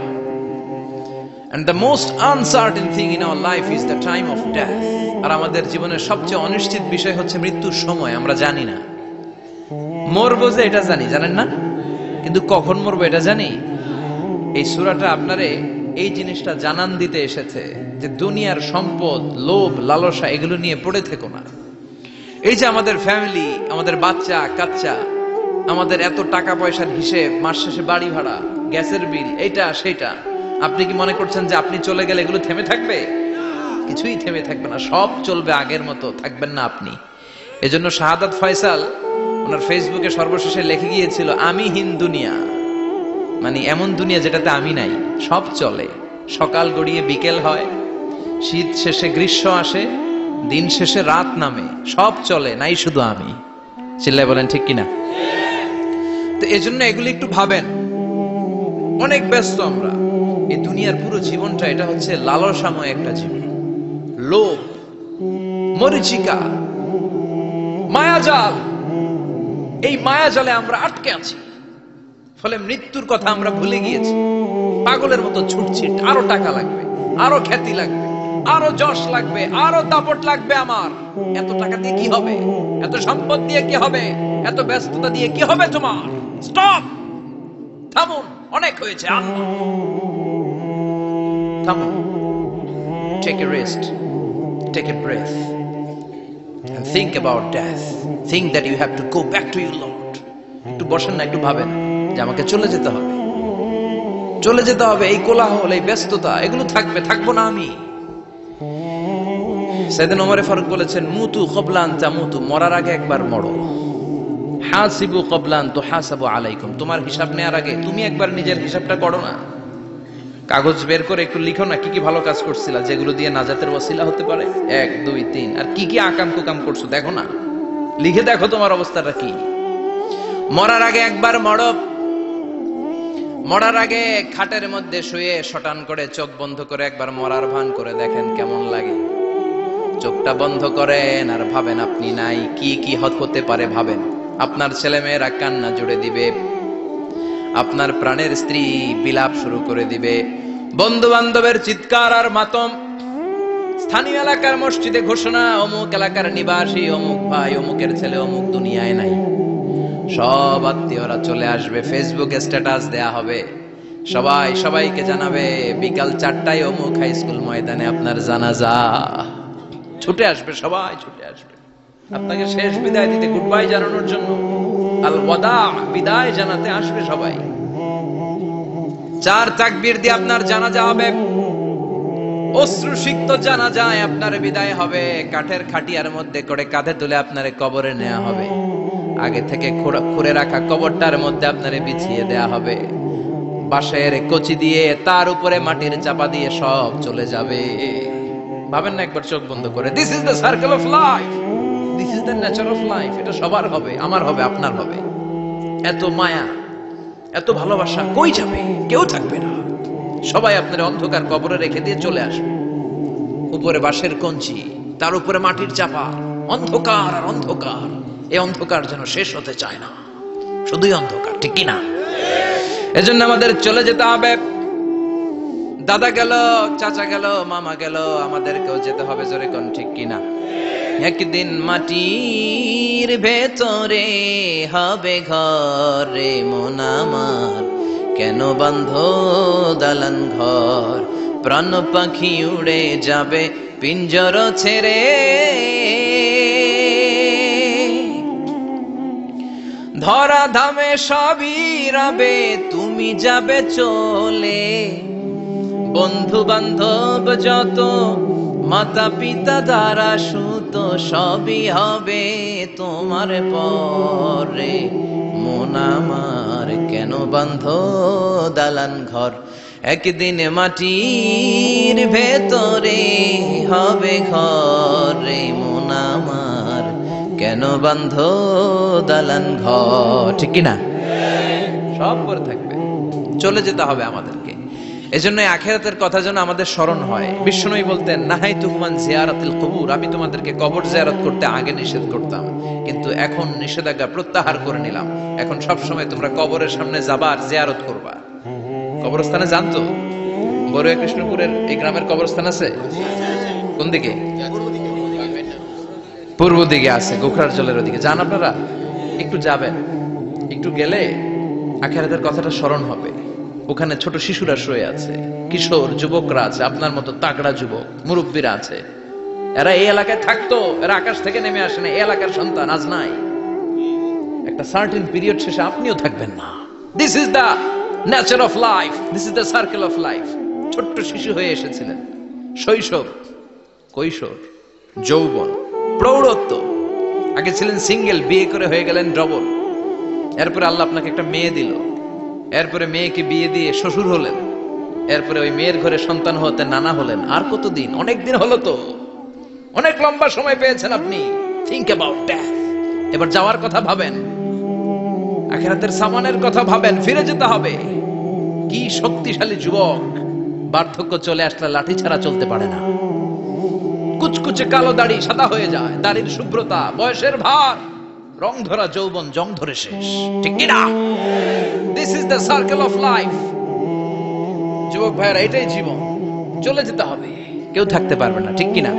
[SPEAKER 1] And the most uncertain thing in our life is the time of death. আর আমাদের জীবনের সবচেয়ে অনিশ্চিত বিষয় হচ্ছে মৃত্যুর সময়। আমরা জানি না। মরবো যে এটা জানি, জানেন না? কিন্তু কখন মরবো এটা জানি? এই সূরাটা আপনারে এই জিনিসটা জানান দিতে এসেছে যে দুনিয়ার সম্পদ, লোভ, লালসা এগুলো নিয়ে পড়ে থেকো না। এই যে আমাদের ফ্যামিলি, আমাদের বাচ্চা কাচ্চা, আমাদের এত টাকা পয়সার হিসেব, মাস শেষে বাড়ি ভাড়া, গ্যাসের বিল, এইটা সেটা, আপনি কি মনে করছেন যে আপনি চলে গেলে এগুলো থেমে থাকবে? কিছুই থেমে থাকবে না, সব চলবে আগের মতো, থাকবেন না আপনি। এজন্য শাহাদাত ফয়সাল ওনার ফেসবুকে সর্বশেষে লিখে গিয়েছিল, আমি হীন দুনিয়া, মানে এমন দুনিয়া যেটাতে আমি নাই। সব চলে, সকাল গড়িয়ে বিকেল হয়, শীত শেষে গ্রীষ্ম আসে, দিন শেষে রাত নামে, সব চলে, নাই শুধু আমি। চিল্লায় বলেন ঠিক কিনা? তো এজন্য এগুলি একটু ভাবেন। অনেক ব্যস্ত আমরা। এই দুনিয়ার পুরো জীবনটা এটা হচ্ছে লালসাময় একটা জীবন, লোভ, মরিচিকা, মায়াজাল। এই মায়াজালে আমরা আটকে আছি, ফলে মৃত্যুর কথা আমরা ভুলে গিয়েছি। পাগলের মতো ছুটছি, আরো টাকা লাগবে, আরো খ্যাতি লাগবে, আরো যশ লাগবে, আরো দাপট লাগবে আমার। এত টাকা দিয়ে কি হবে? এত সম্পদ দিয়ে কি হবে? এত ব্যস্ততা দিয়ে কি হবে তোমার? স্টপ, থামুন, অনেক হয়েছে। থামুন, take a rest, take a breath and think about death. Think that you have to go back to your Lord. একটু বসেন না, একটু ভাবেন যে আমাকে চলে যেতে হবে, চলে যেতে হবে। এই কোলাহল, এই ব্যস্ততা এগুলো থাকবে, থাকবো না আমি। সাইয়েদনা ওমর ফারুক বলেছেন, মুতু ক্বাবলা আন তামুতু, মরার আগে একবার মরো। হাসিবু ক্বাবলা আন তুহাসাবু আলাইকুম, তোমার হিসাব নেওয়ার আগে তুমি একবার নিজের হিসাবটা করো না। কাগজ বের করে একটু লিখো না কি কি ভালো কাজ করছিলা, যেগুলো দিয়ে নাজাতের ওয়াসিলা হতে পারে, 1 2 3, আর কি কি আকাম কুকাম করছো দেখো না, লিখে দেখো তোমার অবস্থাটা কি। মরার আগে একবার মরো। মরার আগে খাটের মধ্যে শুয়ে শটান করে চোখ বন্ধ করে একবার মরার ভান করে দেখেন কেমন লাগে। চোখটা বন্ধ করেন আর ভাবেন আপনি নাই, কি কি হতে পারে ভাবেন। আপনার ছেলে মেয়েরা কান্না জুড়ে দিবে, আপনার প্রাণের স্ত্রী বিলাপ শুরু করে দিবে, বন্ধু বান্ধবের চিৎকার আর মাতম, স্থানীয় এলাকার মসজিদে ঘোষণা, অমুক এলাকার নিবাসী অমুক ভাই অমুকের ছেলে অমুক দুনিয়ায় নাই। সব আত্মীয়রা চলে আসবে, ফেসবুকে স্ট্যাটাস দেয়া হবে, সবাই সবাইকে জানাবে বিকাল 4টায় অমুক হাই স্কুল ময়দানে আপনার জানাজা। ছুটে আসবে, সবাই ছুটে আসবে আপনাকে শেষ বিদায় দিতে, গুড বাই জানানোর জন্য, আল ওয়াদা, বিদায় জানাতে আসবে সবাই। 4 তাকবীর দিয়ে আপনার জানাজা হবে, অশ্রুসিক্ত জানাজায় আপনার বিদায় হবে। কাঠের খাটিয়ার মধ্যে করে কাঁধে তুলে আপনারে কবরে নেওয়া হবে। আগে থেকে খুঁড়ে রাখা কবরটার মধ্যে আপনারে বিছিয়ে দেয়া হবে। বাঁশের কচি দিয়ে তার উপরে মাটির চাপা দিয়ে সব চলে যাবে। ভাবেন না একবার চোখ বন্ধ করে, this is the circle of life, this is the nature of life. এটা সবার হবে, আমার হবে, আপনার হবে। এত মায়া, এত ভালোবাসা কই যাবে? কেউ থাকবে না, সবাই আপনার অন্ধকার কবরে রেখে দিয়ে চলে আসবে। উপরে বাঁশের কঞ্চি, তার উপরে মাটির চাপা, অন্ধকার আর অন্ধকার। এই অন্ধকার যেন শেষ হতে চায় না, শুধুই অন্ধকার, ঠিক কিনা? এজন্য আমাদের চলে যেতে হবে। দাদা গেল, চাচা গেল, মামা গেল, আমাদেরকেও যেতে হবে, জোরে কোন ঠিক কিনা? একদিন মাটির ভেতরে হবে ঘরে মন আমার, কেন বান্ধ দালান ঘর, প্রাণ পাখি উড়ে যাবে পিঞ্জর ছেড়ে। ধরা ধামে সবই রবে, তুমি যাবে চলে। বন্ধু বান্ধব যত, মাতা পিতা দ্বারা সুত তো সবই হবে তোমার পরে, মন আমার কেন বাঁধ দালান ঘর, একদিন মাটির ভেতরে হবে ঘর রে, মন আমার কেন বাঁধ দালান ঘর। ঠিক কিনা? সব করে থাকবে, চলে যেতে হবে আমাদেরকে। এজন্য আখিরাতের কথা যেন আমাদের স্মরণ হয়। বিষ্ণুই বলতেন, নাহাইতুকুম আন জিয়ারাতিল কুবুর, আমি তোমাদেরকে কবর জিয়ারত করতে আগে নিষেধ করতাম, কিন্তু এখন নিষেধাজ্ঞা প্রত্যাহার করে নিলাম। এখন সব সময় তোমরা কবরের সামনে যাবা আর জিয়ারত করবা। কবরস্থানে জানতো বড়ুয়া কৃষ্ণপুরের এই গ্রামের কবরস্থান আছে কোন দিকে? পূর্ব দিকে আছে, গোখরার জলের ওদিকে। যান আপনারা, একটু যাবেন, একটু গেলে আখিরাতের কথাটা স্মরণ হবে। ওখানে ছোট শিশুরা শুয়ে আছে, কিশোর যুবকরা আছে, আপনার মতো তাগড়া যুবক, মুরব্বীরা আছে। এরা এই এলাকায় থাকতো, এরা আকাশ থেকে নেমে আসে না, এই এলাকার সন্তান আজ নাই। একটা সার্টেন পিরিয়ড শেষে আপনিও থাকবেন না। This is the nature of life, this is the circle of life. ছোট্ট শিশু হয়ে এসেছিলেন, শৈশব, কৈশোর, যৌবন, প্রৌঢ়ত্ব। আগে ছিলেন সিঙ্গেল, বিয়ে করে হয়ে গেলেন ডবল। এরপরে আল্লাহ আপনাকে একটা মেয়ে দিল, এরপরে মেয়েকে বিয়ে দিয়ে শ্বশুর হলেন, এরপরে ওই মেয়ের ঘরে সন্তান হতে নানা হলেন। আর কতদিন? অনেক দিন হলো তো, অনেক লম্বা সময় পেয়েছেন আপনি। Think about death. এবার যাওয়ার কথা ভাবেন, আখিরাতের সামানের কথা ভাবেন, ফিরে যেতে হবে। কি শক্তিশালী যুবক, বার্ধক্য চলে আসলে লাঠি ছাড়া চলতে পারে না। কুচকুচে কালো দাড়ি সাদা হয়ে যায়, দাড়ির শুভ্রতা, বয়সের ভার, রং ধরা যৌবন জং ধরে শেষ। ঠিক কিনা? This is the circle of life. যুবক ভাইরা, এটাই জীবন, চলে যেতে হবে, কেউ থাকতে পারবে না। ঠিক কিনা?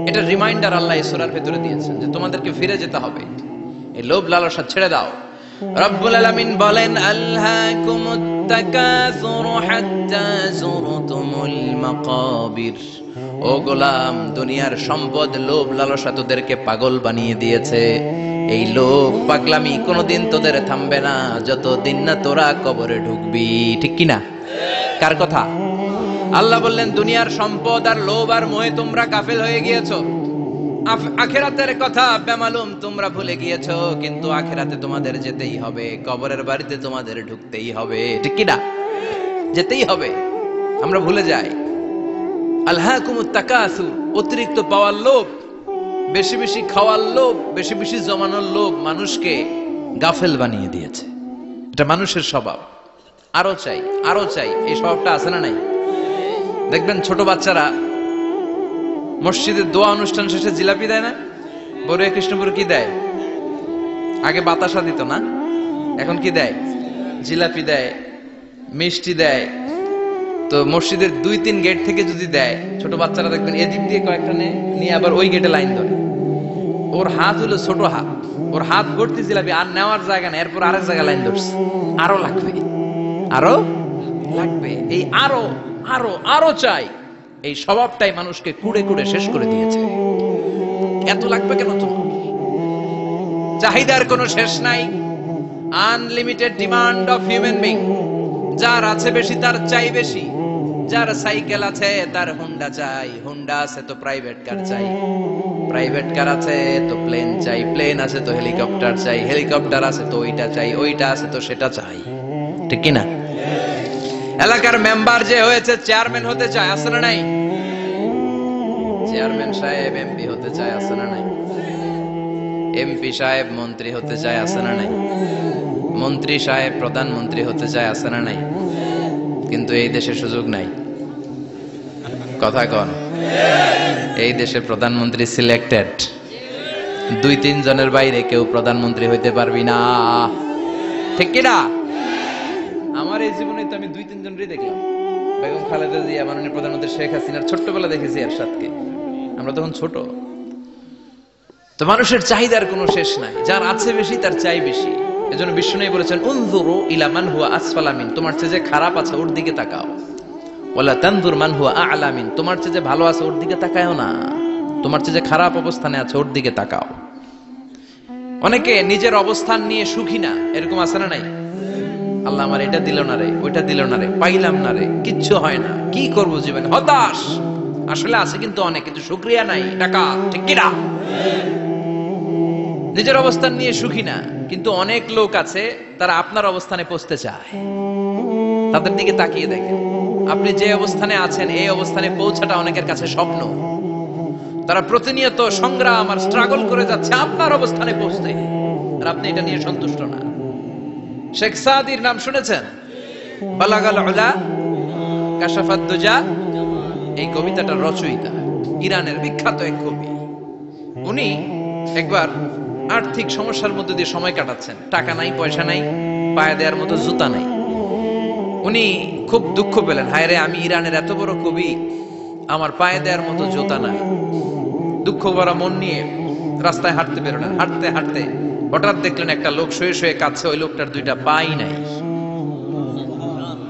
[SPEAKER 1] এটা রিমাইন্ডার আল্লাহ এই সূরার ভেতরে দিয়েছেন যে তোমাদেরকে ফিরে যেতে হবে। এই লোভ লালসা ছেড়ে দাও। রব্বুল আলামিন বলেন, আলহাকুমুত তাকাসুর হাত্তা যুরতুমুল মাকাবির। ও গোলাম, দুনিয়ার সম্পদ, লোভ লালসা তোদেরকে পাগল বানিয়ে দিয়েছে। এই লোভ পাগলামি কোনোদিন তোদের থামবে না যতদিন না তোরা কবরে ঢুকবি। ঠিক কিনা? কার কথা? আল্লাহ বললেন, দুনিয়ার সম্পদ আর লোভ আর মোহে তোমরা গাফেল হয়ে গিয়েছো। আখিরাতের কথা বেমালুম তোমরা ভুলে গিয়েছো। কিন্তু আখিরাতে তোমাদের যেতেই হবে, কবরের বাড়িতে তোমাদের ঢুকতেই হবে। ঠিক কিনা? যেতেই হবে। আমরা ভুলে যাই। আলহাকুমুত তাকাসুর, অতিরিক্ত পাওয়ার লোভ, বেশি বেশি খাওয়ার লোভ, বেশি বেশি জমানোর লোভ মানুষকে গাফেল বানিয়ে দিয়েছে। এটা মানুষের স্বভাব। আরো চাই, আরো চাই, এই স্বভাবটা আছে না নাই? দেখবেন ছোট বাচ্চারা মসজিদের দোয়া অনুষ্ঠান শেষে জিলাপি দেয় না? বড়ুয়া কৃষ্ণপুর কি দেয়? আগে বাতাসা দিত না, এখন কি দেয়? জিলাপি দেয়, মিষ্টি দেয়। তো মসজিদের 2-3 গেট থেকে যদি দেয়, ছোট বাচ্চারা দেখবেন এদিক দিয়ে কয়েকটা নিয়ে আবার ওই গেটে লাইন ধরে। ওর হাত হলো ছোট হাত, ওর হাত ভর্তি জিলাপি, আর নেওয়ার জায়গা নেই, এরপর আরেক জায়গায় লাইন ধরছে। আরো লাগবে, আরো লাগবে, এই আরো আরো আরো চাই। এই স্বভাবটাই মানুষকে কুড়ে কুড়ে শেষ করে দিয়েছে। এত লাগবে কেন তোমার? চাহিদার কোনো শেষ নাই। Unlimited demand of human being. যার আছে বেশি তার চাই বেশি। যার সাইকেল আছে তার হুন্ডা চাই, হুন্ডা আছে তো প্রাইভেট কার চাই, প্রাইভেট কার আছে তো প্লেন চাই, প্লেন আছে তো হেলিকপ্টার চাই, হেলিকপ্টার আছে তো ওইটা চাই, ওইটা আছে তো সেটা চাই। ঠিক কিনা? এলাকার মেম্বার যে হয়েছে চেয়ারম্যান হতে চায়, আছে না নাই? চেয়ারম্যান সাহেব এমপি হতে চায়, আছে না নাই? এমপি সাহেব মন্ত্রী হতে চায়, আছে না নাই? মন্ত্রী সাহেব প্রধানমন্ত্রী হতে চায়, আছে না নাই? কিন্তু এই দেশে সুযোগ নাই। কথা কন। এই দেশে প্রধানমন্ত্রী সিলেক্টেড। 2-3 জনের বাইরে কেউ প্রধানমন্ত্রী হইতে পারবি না। ঠিক কিনা? আমার এই জীবনে তো আমি 2-3 জনই দেখলাম। বেগম খালেদা জিয়া, মাননীয় প্রধানমন্ত্রী শেখ হাসিনার ছোট্টবেলা দেখেছি এরশাদকে। আমরা তখন ছোট। তো মানুষের চাহিদার কোনো শেষ নাই। যার আছে বেশি তার চাই বেশি। এজন্য বিষ্ণু বলেছেন, উনজুরু ইলা মান হুয়া আসফালা মিন, তোমার চেয়ে যে খারাপ আছে ওর দিকে তাকাও। ওয়ালা তানজুর মান হুয়া আ'লা মিন, তোমার চেয়ে যে ভালো আছে ওর দিকে তাকায়ও না। তোমার চেয়ে যে খারাপ অবস্থানে আছে ওর দিকে তাকাও। অনেকে নিজের অবস্থান নিয়ে সুখী না, এরকম আছে না নাই? আল্লাহ আমার এটা দিল না রে, ওইটা দিল না রে, পাইলাম না রে, কিচ্ছু হয় না, কি করব জীবনে, হতাশ। আসলে আছে কিন্তু অনেক, কিন্তু শুকরিয়া নাই, টাকা ঠিক কিনা? নিজের অবস্থান নিয়ে সুখী না, কিন্তু অনেক লোক আছে তারা আপনার অবস্থানে পৌঁছতে চায়। তাদের দিকে তাকিয়ে দেখেন, আপনি যে অবস্থানে আছেন এই অবস্থানে পৌঁছাটা অনেকের কাছে স্বপ্ন। তারা প্রতিনিয়ত সংগ্রাম আর স্ট্রাগল করে যাচ্ছে আপনার অবস্থানে পৌঁছতে, আর আপনি এটা নিয়ে সন্তুষ্ট না। শেখ সাদির নাম শুনেছেন? বালাগাল উলা কাশাফাত দুজা, এই কবিতাটার রচয়িতা, ইরানের বিখ্যাত এক কবি। উনি একবার আর্থিক সমস্যার মধ্যে দিয়ে সময় কাটাচ্ছেন, টাকা নাই, পয়সা নাই, পায়ে দেওয়ার মতো জুতা নাই। উনি খুব দুঃখ পেলেন, হায় রে, আমি ইরানের এত বড় কবি, আমার পায়ে দেওয়ার মতো জুতা নাই। দুঃখ ভরা মন নিয়ে রাস্তায় হাঁটতে বেরোলেন। হাঁটতে হাঁটতে হঠাৎ দেখলেন একটা লোক শুয়ে শুয়ে কাঁদছে, ওই লোকটার দুইটা পাই নাই,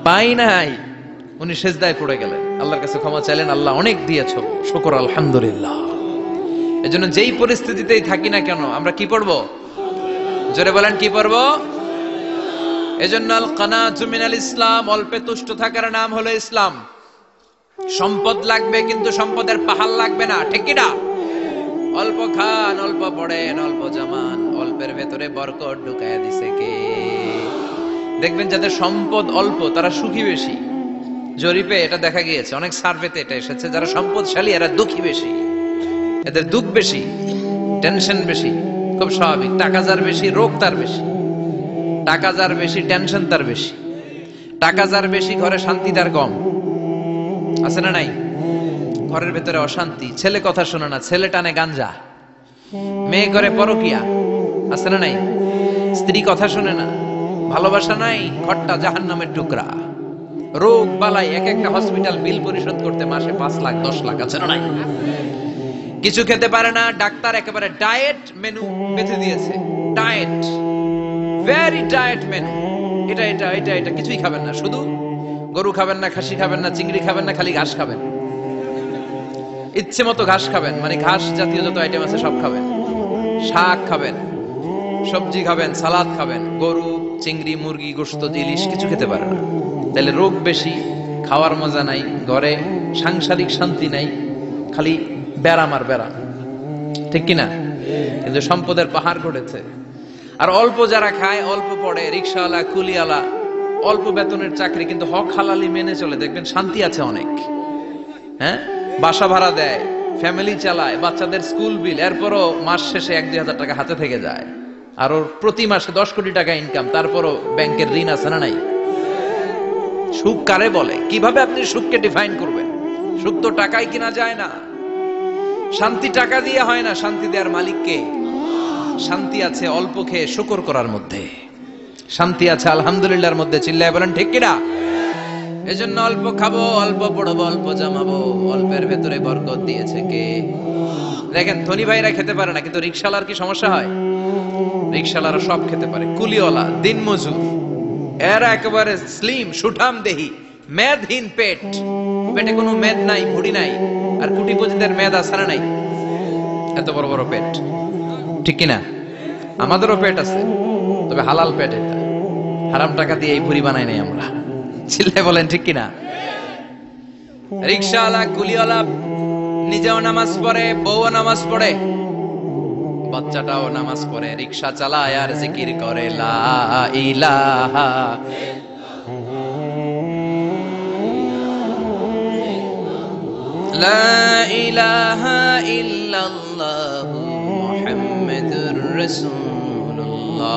[SPEAKER 1] পাই নাই। উনি সেজদায় পড়ে গেলেন, আল্লাহর কাছে ক্ষমা চাইলেন, আল্লাহ অনেক দিয়েছো, শুকর আলহামদুলিল্লাহ। এজন্য যেই পরিস্থিতিতেই থাকি না কেন আমরা কি পড়বো? জোরে বলেন, কি পড়বো? এজন্য আল কানাতু মিনাল ইসলাম, অল্পে তুষ্ট থাকার নাম হলো ইসলাম। সম্পদ লাগবে কিন্তু সম্পদের পাহাড় লাগবে না, ঠিক কি না? অল্প খান, অল্প পড়েন, অল্প জামান, অল্পের ভেতরে বরকত ঢুকায়া দিছে কে? দেখবেন যাদের সম্পদ অল্প তারা সুখী বেশি। জরিপে এটা দেখা গিয়েছে, অনেক সার্ভেতে এটা এসেছে, যারা সম্পদশালী এরা দুঃখী বেশি, এদের দুঃখ বেশি, টেনশন বেশি। খুব স্বাভাবিক, টাকা যার বেশি রোগ তার বেশি, টাকা যার বেশি টেনশন তার বেশি, টাকা যার বেশি ঘরে শান্তি তার কম। আছে না নাই? ঘরের ভেতরে অশান্তি, ছেলে কথা শোনে না, ছেলে টানে গাঞ্জা, মেয়ে করে পরকিয়া। আছে না নাই? স্ত্রী কথা শোনে না, ভালোবাসা নাই, ঘরটা জাহান্নামের টুকরা। রোগ বালাই, এক একটা হসপিটাল বিল পরিশোধ করতে মাসে 5 লাখ 10 লাখ। আছে না নাই? কিছু খেতে পারে না, ডাক্তার একেবারে ডায়েট মেনু বেঁধে দিয়েছে। ডায়েট, ভেরি ডায়েট মেনু, এটা এটা এটা এটা কিছুই খাবেন না, শুধু গরু খাবেন না, খাসি খাবেন না, চিংড়ি খাবেন না, খালি ঘাস খাবেন। ইচ্ছে মতো ঘাস খাবেন, মানে ঘাস জাতীয় যত আইটেম আছে সব খাবেন। শাক খাবেন, সবজি খাবেন, সালাদ খাবেন। গরু, চিংড়ি, মুরগি, গোশত, ইলিশ কিছু খেতে পারে না। তাহলে রোগ বেশি, খাওয়ার মজা নাই, ঘরে সাংসারিক শান্তি নাই, খালি ব্যারাম আর ব্যারাম, ঠিক কিনা? কিন্তু সম্পদের পাহাড় ঘটেছে। আর অল্প যারা খায়, অল্প পড়ে, রিক্সাওয়ালা, কুলিওয়ালা, অল্প বেতনের চাকরি, কিন্তু হক হালালি মেনে চলে, দেখবেন শান্তি আছে অনেক। হ্যাঁ, বাসা ভাড়া দেয়, ফ্যামিলি চালায়, বাচ্চাদের স্কুল বিল, এরপরও মাস শেষে 1-2 হাজার টাকা হাতে থেকে যায়। আর ওর প্রতি মাসে 10 কোটি টাকা ইনকাম, তারপরও ব্যাংকের ঋণ আছে না নাই? সুখ কারে বলে? কিভাবে আপনি সুখকে ডিফাইন করবেন? সুখ তো টাকায় কিনা যায় না, শান্তি টাকা দিয়ে হয় না, শান্তি দেওয়ার মালিককে। শান্তি আছে অল্প খেয়ে শুকর করার মধ্যে, শান্তি আছে আলহামদুলিল্লাহর মধ্যে। চিল্লায় বলেন ঠিক কিনা? এজন্য অল্প খাবো, অল্প পড়বো, অল্প জামাবো, অল্পের ভেতরে বরকত দিয়েছে কে? দেখেন, ধনী ভাইরা খেতে পারে না, কিন্তু রিকশালার কি সমস্যা হয়? রিকশালারা সব খেতে পারে। কুলিওয়ালা, দিনমজুর, এরা একেবারে স্লিম, সুঠাম দেহি, মেদহীন পেট, পেটে কোনো মেদ নাই, ভুড়ি নাই। আর কুটিপতিদের মেদ আছে না নাই? এত বড় বড় পেট, ঠিক কিনা? আমাদেরও পেট আছে, তবে হালাল পেট। এটা হারাম টাকা দিয়ে এই ভুড়ি বানাই নাই আমরা। চিল্লায় বলেন ঠিক কিনা? রিকশাওয়ালা, কুলিওয়ালা নিজেও নামাজ পড়ে, বউও নামাজ পড়ে, বাচ্চাটাও নামাজ পড়ে, রিকশা চালায় আর জিকির করে লা ইলাহা। লা ইলাহা ইল্লাল্লাহু মুহাম্মাদুর রাসূলুল্লাহ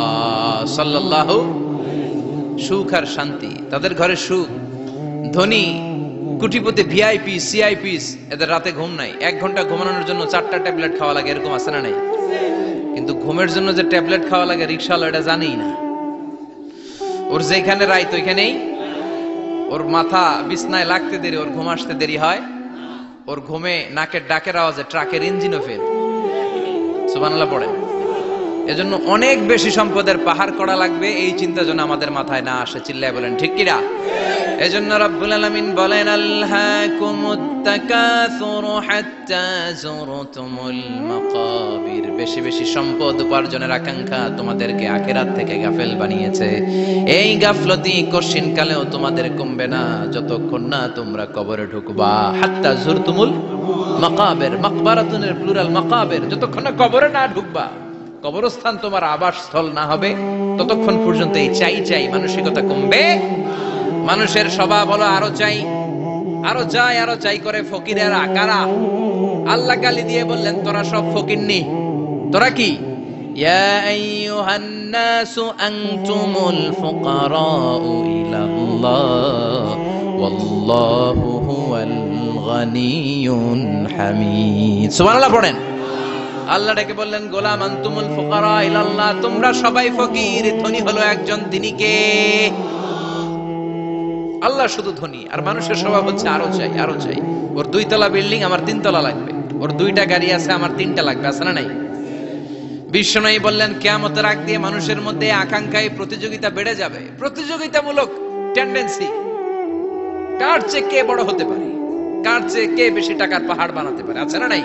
[SPEAKER 1] সাল্লাল্লাহু। সুখ আর শান্তি, তাদের ঘরে সুখ। ধনী, কোটিপতি, ভিআইপি, সিআইপিস, এদের রাতে ঘুম নাই। 1 ঘন্টা ঘুমানোর জন্য 4টা ট্যাবলেট খাওয়া লাগে, এরকম আছে না নাই? কিন্তু ঘুমের জন্য যে ট্যাবলেট খাওয়া লাগে রিকশাওয়ালা এটা জানেই না। ওর যেখানে রাইত ওইখানেই, ওর মাথা বিছনায় লাগতে দেরি, ওর ঘুম আসতে দেরি হয়। ওর ঘুমে নাকের ডাকের আওয়াজে ট্রাকের ইঞ্জিনও ফেল। সুবহানাল্লাহ পড়ে। এজন্য অনেক বেশি সম্পদের পাহাড় করা লাগবে, এই চিন্তা যেন আমাদের মাথায় না আসে। চিল্লায় বলেন ঠিক কিনা? এজন্য রব্বুল আলামিন বলেন আল্হাকুমুত তাকাসুর হাত্তা যুরতুমুল মাকাবির। বেশি বেশি সম্পদ উপার্জনের আকাঙ্ক্ষা তোমাদেরকে আখিরাত থেকে গাফেল বানিয়েছে। এই গাফলতি কশিন কালেও তোমাদের কমবে না যতক্ষণ না তোমরা কবরে ঢুকবা। হাত্তা যুরতুমুল মাকাবির, মাকবারাতুনের প্লুরাল মাকাবির, যতক্ষণ না কবরে না ঢুকবা, কবরস্থান তোমার আবাসস্থল না হবে, ততক্ষণ পর্যন্ত এই চাই চাই মানসিকতা কমবে। মানুষের স্বভাব হলো আরো চাই, আরো চাই, আরো চাই করে ফকিরের আকারা। আল্লাহ গালি দিয়ে বললেন তোরা সব ফকিরনি, তোরা কি? ইয়া আইয়ুহান নাসু আনতুমুল ফুকারাউ ইলাল্লাহ ওয়াল্লাহু হুয়াল গানিয়ুল হামিদ। সুবহানাল্লাহ পড়েন। আল্লাহ ডেকে বললেন গোলাম আনতুমুল ফুকারা ইলাল্লাহ, তোমরা সবাই ফকির, ধনী হলো একজন, তিনি কে? আল্লাহ শুধু ধনী, আর মানুষের স্বভাব হচ্ছে আরো চাই, আরো চাই। ওর 2 তলা বিল্ডিং, আমার 3 তলা লাগবে। ওর 2টা গাড়ি আছে, আমার 3টা লাগবে। আছে না নাই? বিশ্বনবী বললেন কিয়ামতের আগ দিয়ে মানুষের মধ্যে আকাঙ্ক্ষায় প্রতিযোগিতা বেড়ে যাবে, প্রতিযোগিতামূলক টেন্ডেন্সি। কার চেয়ে কে বড় হতে পারে, কার চেয়ে কে বেশি টাকার পাহাড় বানাতে পারে। আছে না নাই?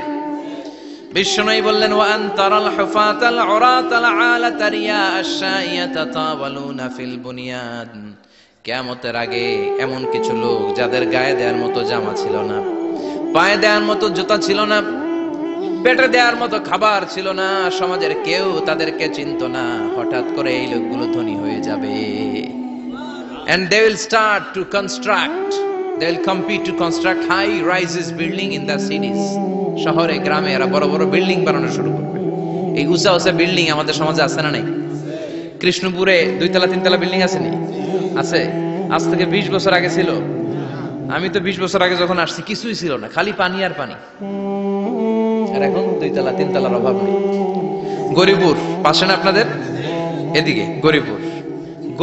[SPEAKER 1] বিশ্বনবী বললেন ওয়া আনতারাল হুফাতাল উরাতাল আলাতা রিয়া আশ-শাইয়াতা তাওয়ালুনা ফিল বুনিয়ান। কিয়ামতের আগে এমন কিছু লোক যাদের গায়ে দেওয়ার মতো জামা ছিল না, পায়ে দেওয়ার মতো জুতা ছিল না, পেটে দেওয়ার মতো খাবার ছিল না, সমাজের কেউ তাদেরকে চিনত না। হঠাৎ করে এই লোকগুলো ধনী হয়ে যাবে। And they will start to construct, they will compete to construct high rises building in the cities. শহরে গ্রামে এরা বড় বড় বিল্ডিং বানানো শুরু করবে। এই উঁচা উঁচা বিল্ডিং আমাদের সমাজে আছে না নাই? কৃষ্ণপুরে 2 তলা 3 তলা বিল্ডিং আছে নি? আছে। আজ থেকে 20 বছর আগে ছিল। আমি তো 20 বছর আগে যখন আসছি কিছুই ছিল না, খালি পানি আর পানি। আর এখন 2 তলা 3 তলার অভাব নেই। গরিপুর পাশে না আপনাদের? এদিকে গরিপুর,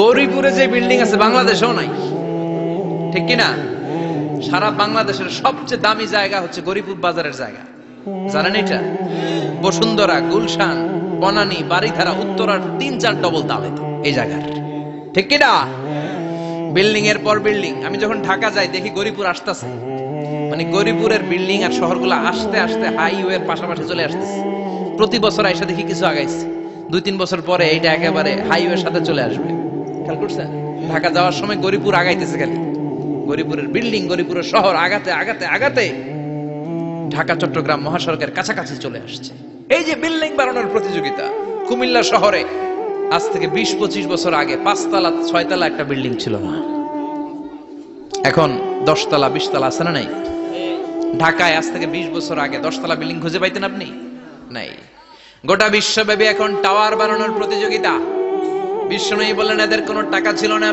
[SPEAKER 1] গরিপুরে যে বিল্ডিং আছে বাংলাদেশেও নাই, ঠিক কিনা? সারা বাংলাদেশের সবচেয়ে দামি জায়গা হচ্ছে গরিপুর বাজারের জায়গা। জানেন এটা? বসুন্ধরা, গুলশান, বনানী, বাড়িধারা, উত্তরার 3-4 ডবল দাম এই জায়গার, ঠিক কিনা? বিল্ডিং এর পর বিল্ডিং। আমি যখন ঢাকা যাই দেখি গরিপুর আসতেছে, মানে গরিপুরের বিল্ডিং আর শহরগুলো আস্তে আস্তে হাইওয়ের পাশাপাশি চলে আসতেছে। প্রতি বছর আইসা দেখি কিছু আগাইছে, 2-3 বছর পরে এইটা একেবারে হাইওয়ের সাথে চলে আসবে। খেয়াল করছেন? ঢাকা যাওয়ার সময় গরিপুর আগাইতেছে, খালি গরিপুরের বিল্ডিং, গরিপুরের শহর আগাতে আগাতে আগাতে ঢাকা চট্টগ্রাম মহাসড়কের কাছাকাছি চলে আসছে। এই যে বিল্ডিং বানানোর প্রতিযোগিতা, কুমিল্লা শহরে আজ থেকে 20-25 বছর আগে 5 তলা 6 তলা একটা বিল্ডিং ছিল না, এখন 10 তলা 20 তলা। আছে না নাই? ঢাকায় আজ থেকে 20 বছর আগে 10 তলা বিল্ডিং খুঁজে পাইতেন আপনি? নাই। গোটা বিশ্বব্যাপী এখন টাওয়ার বানানোর প্রতিযোগিতা। বিশ্বনবী বললেন এদের কোনো টাকা ছিল না।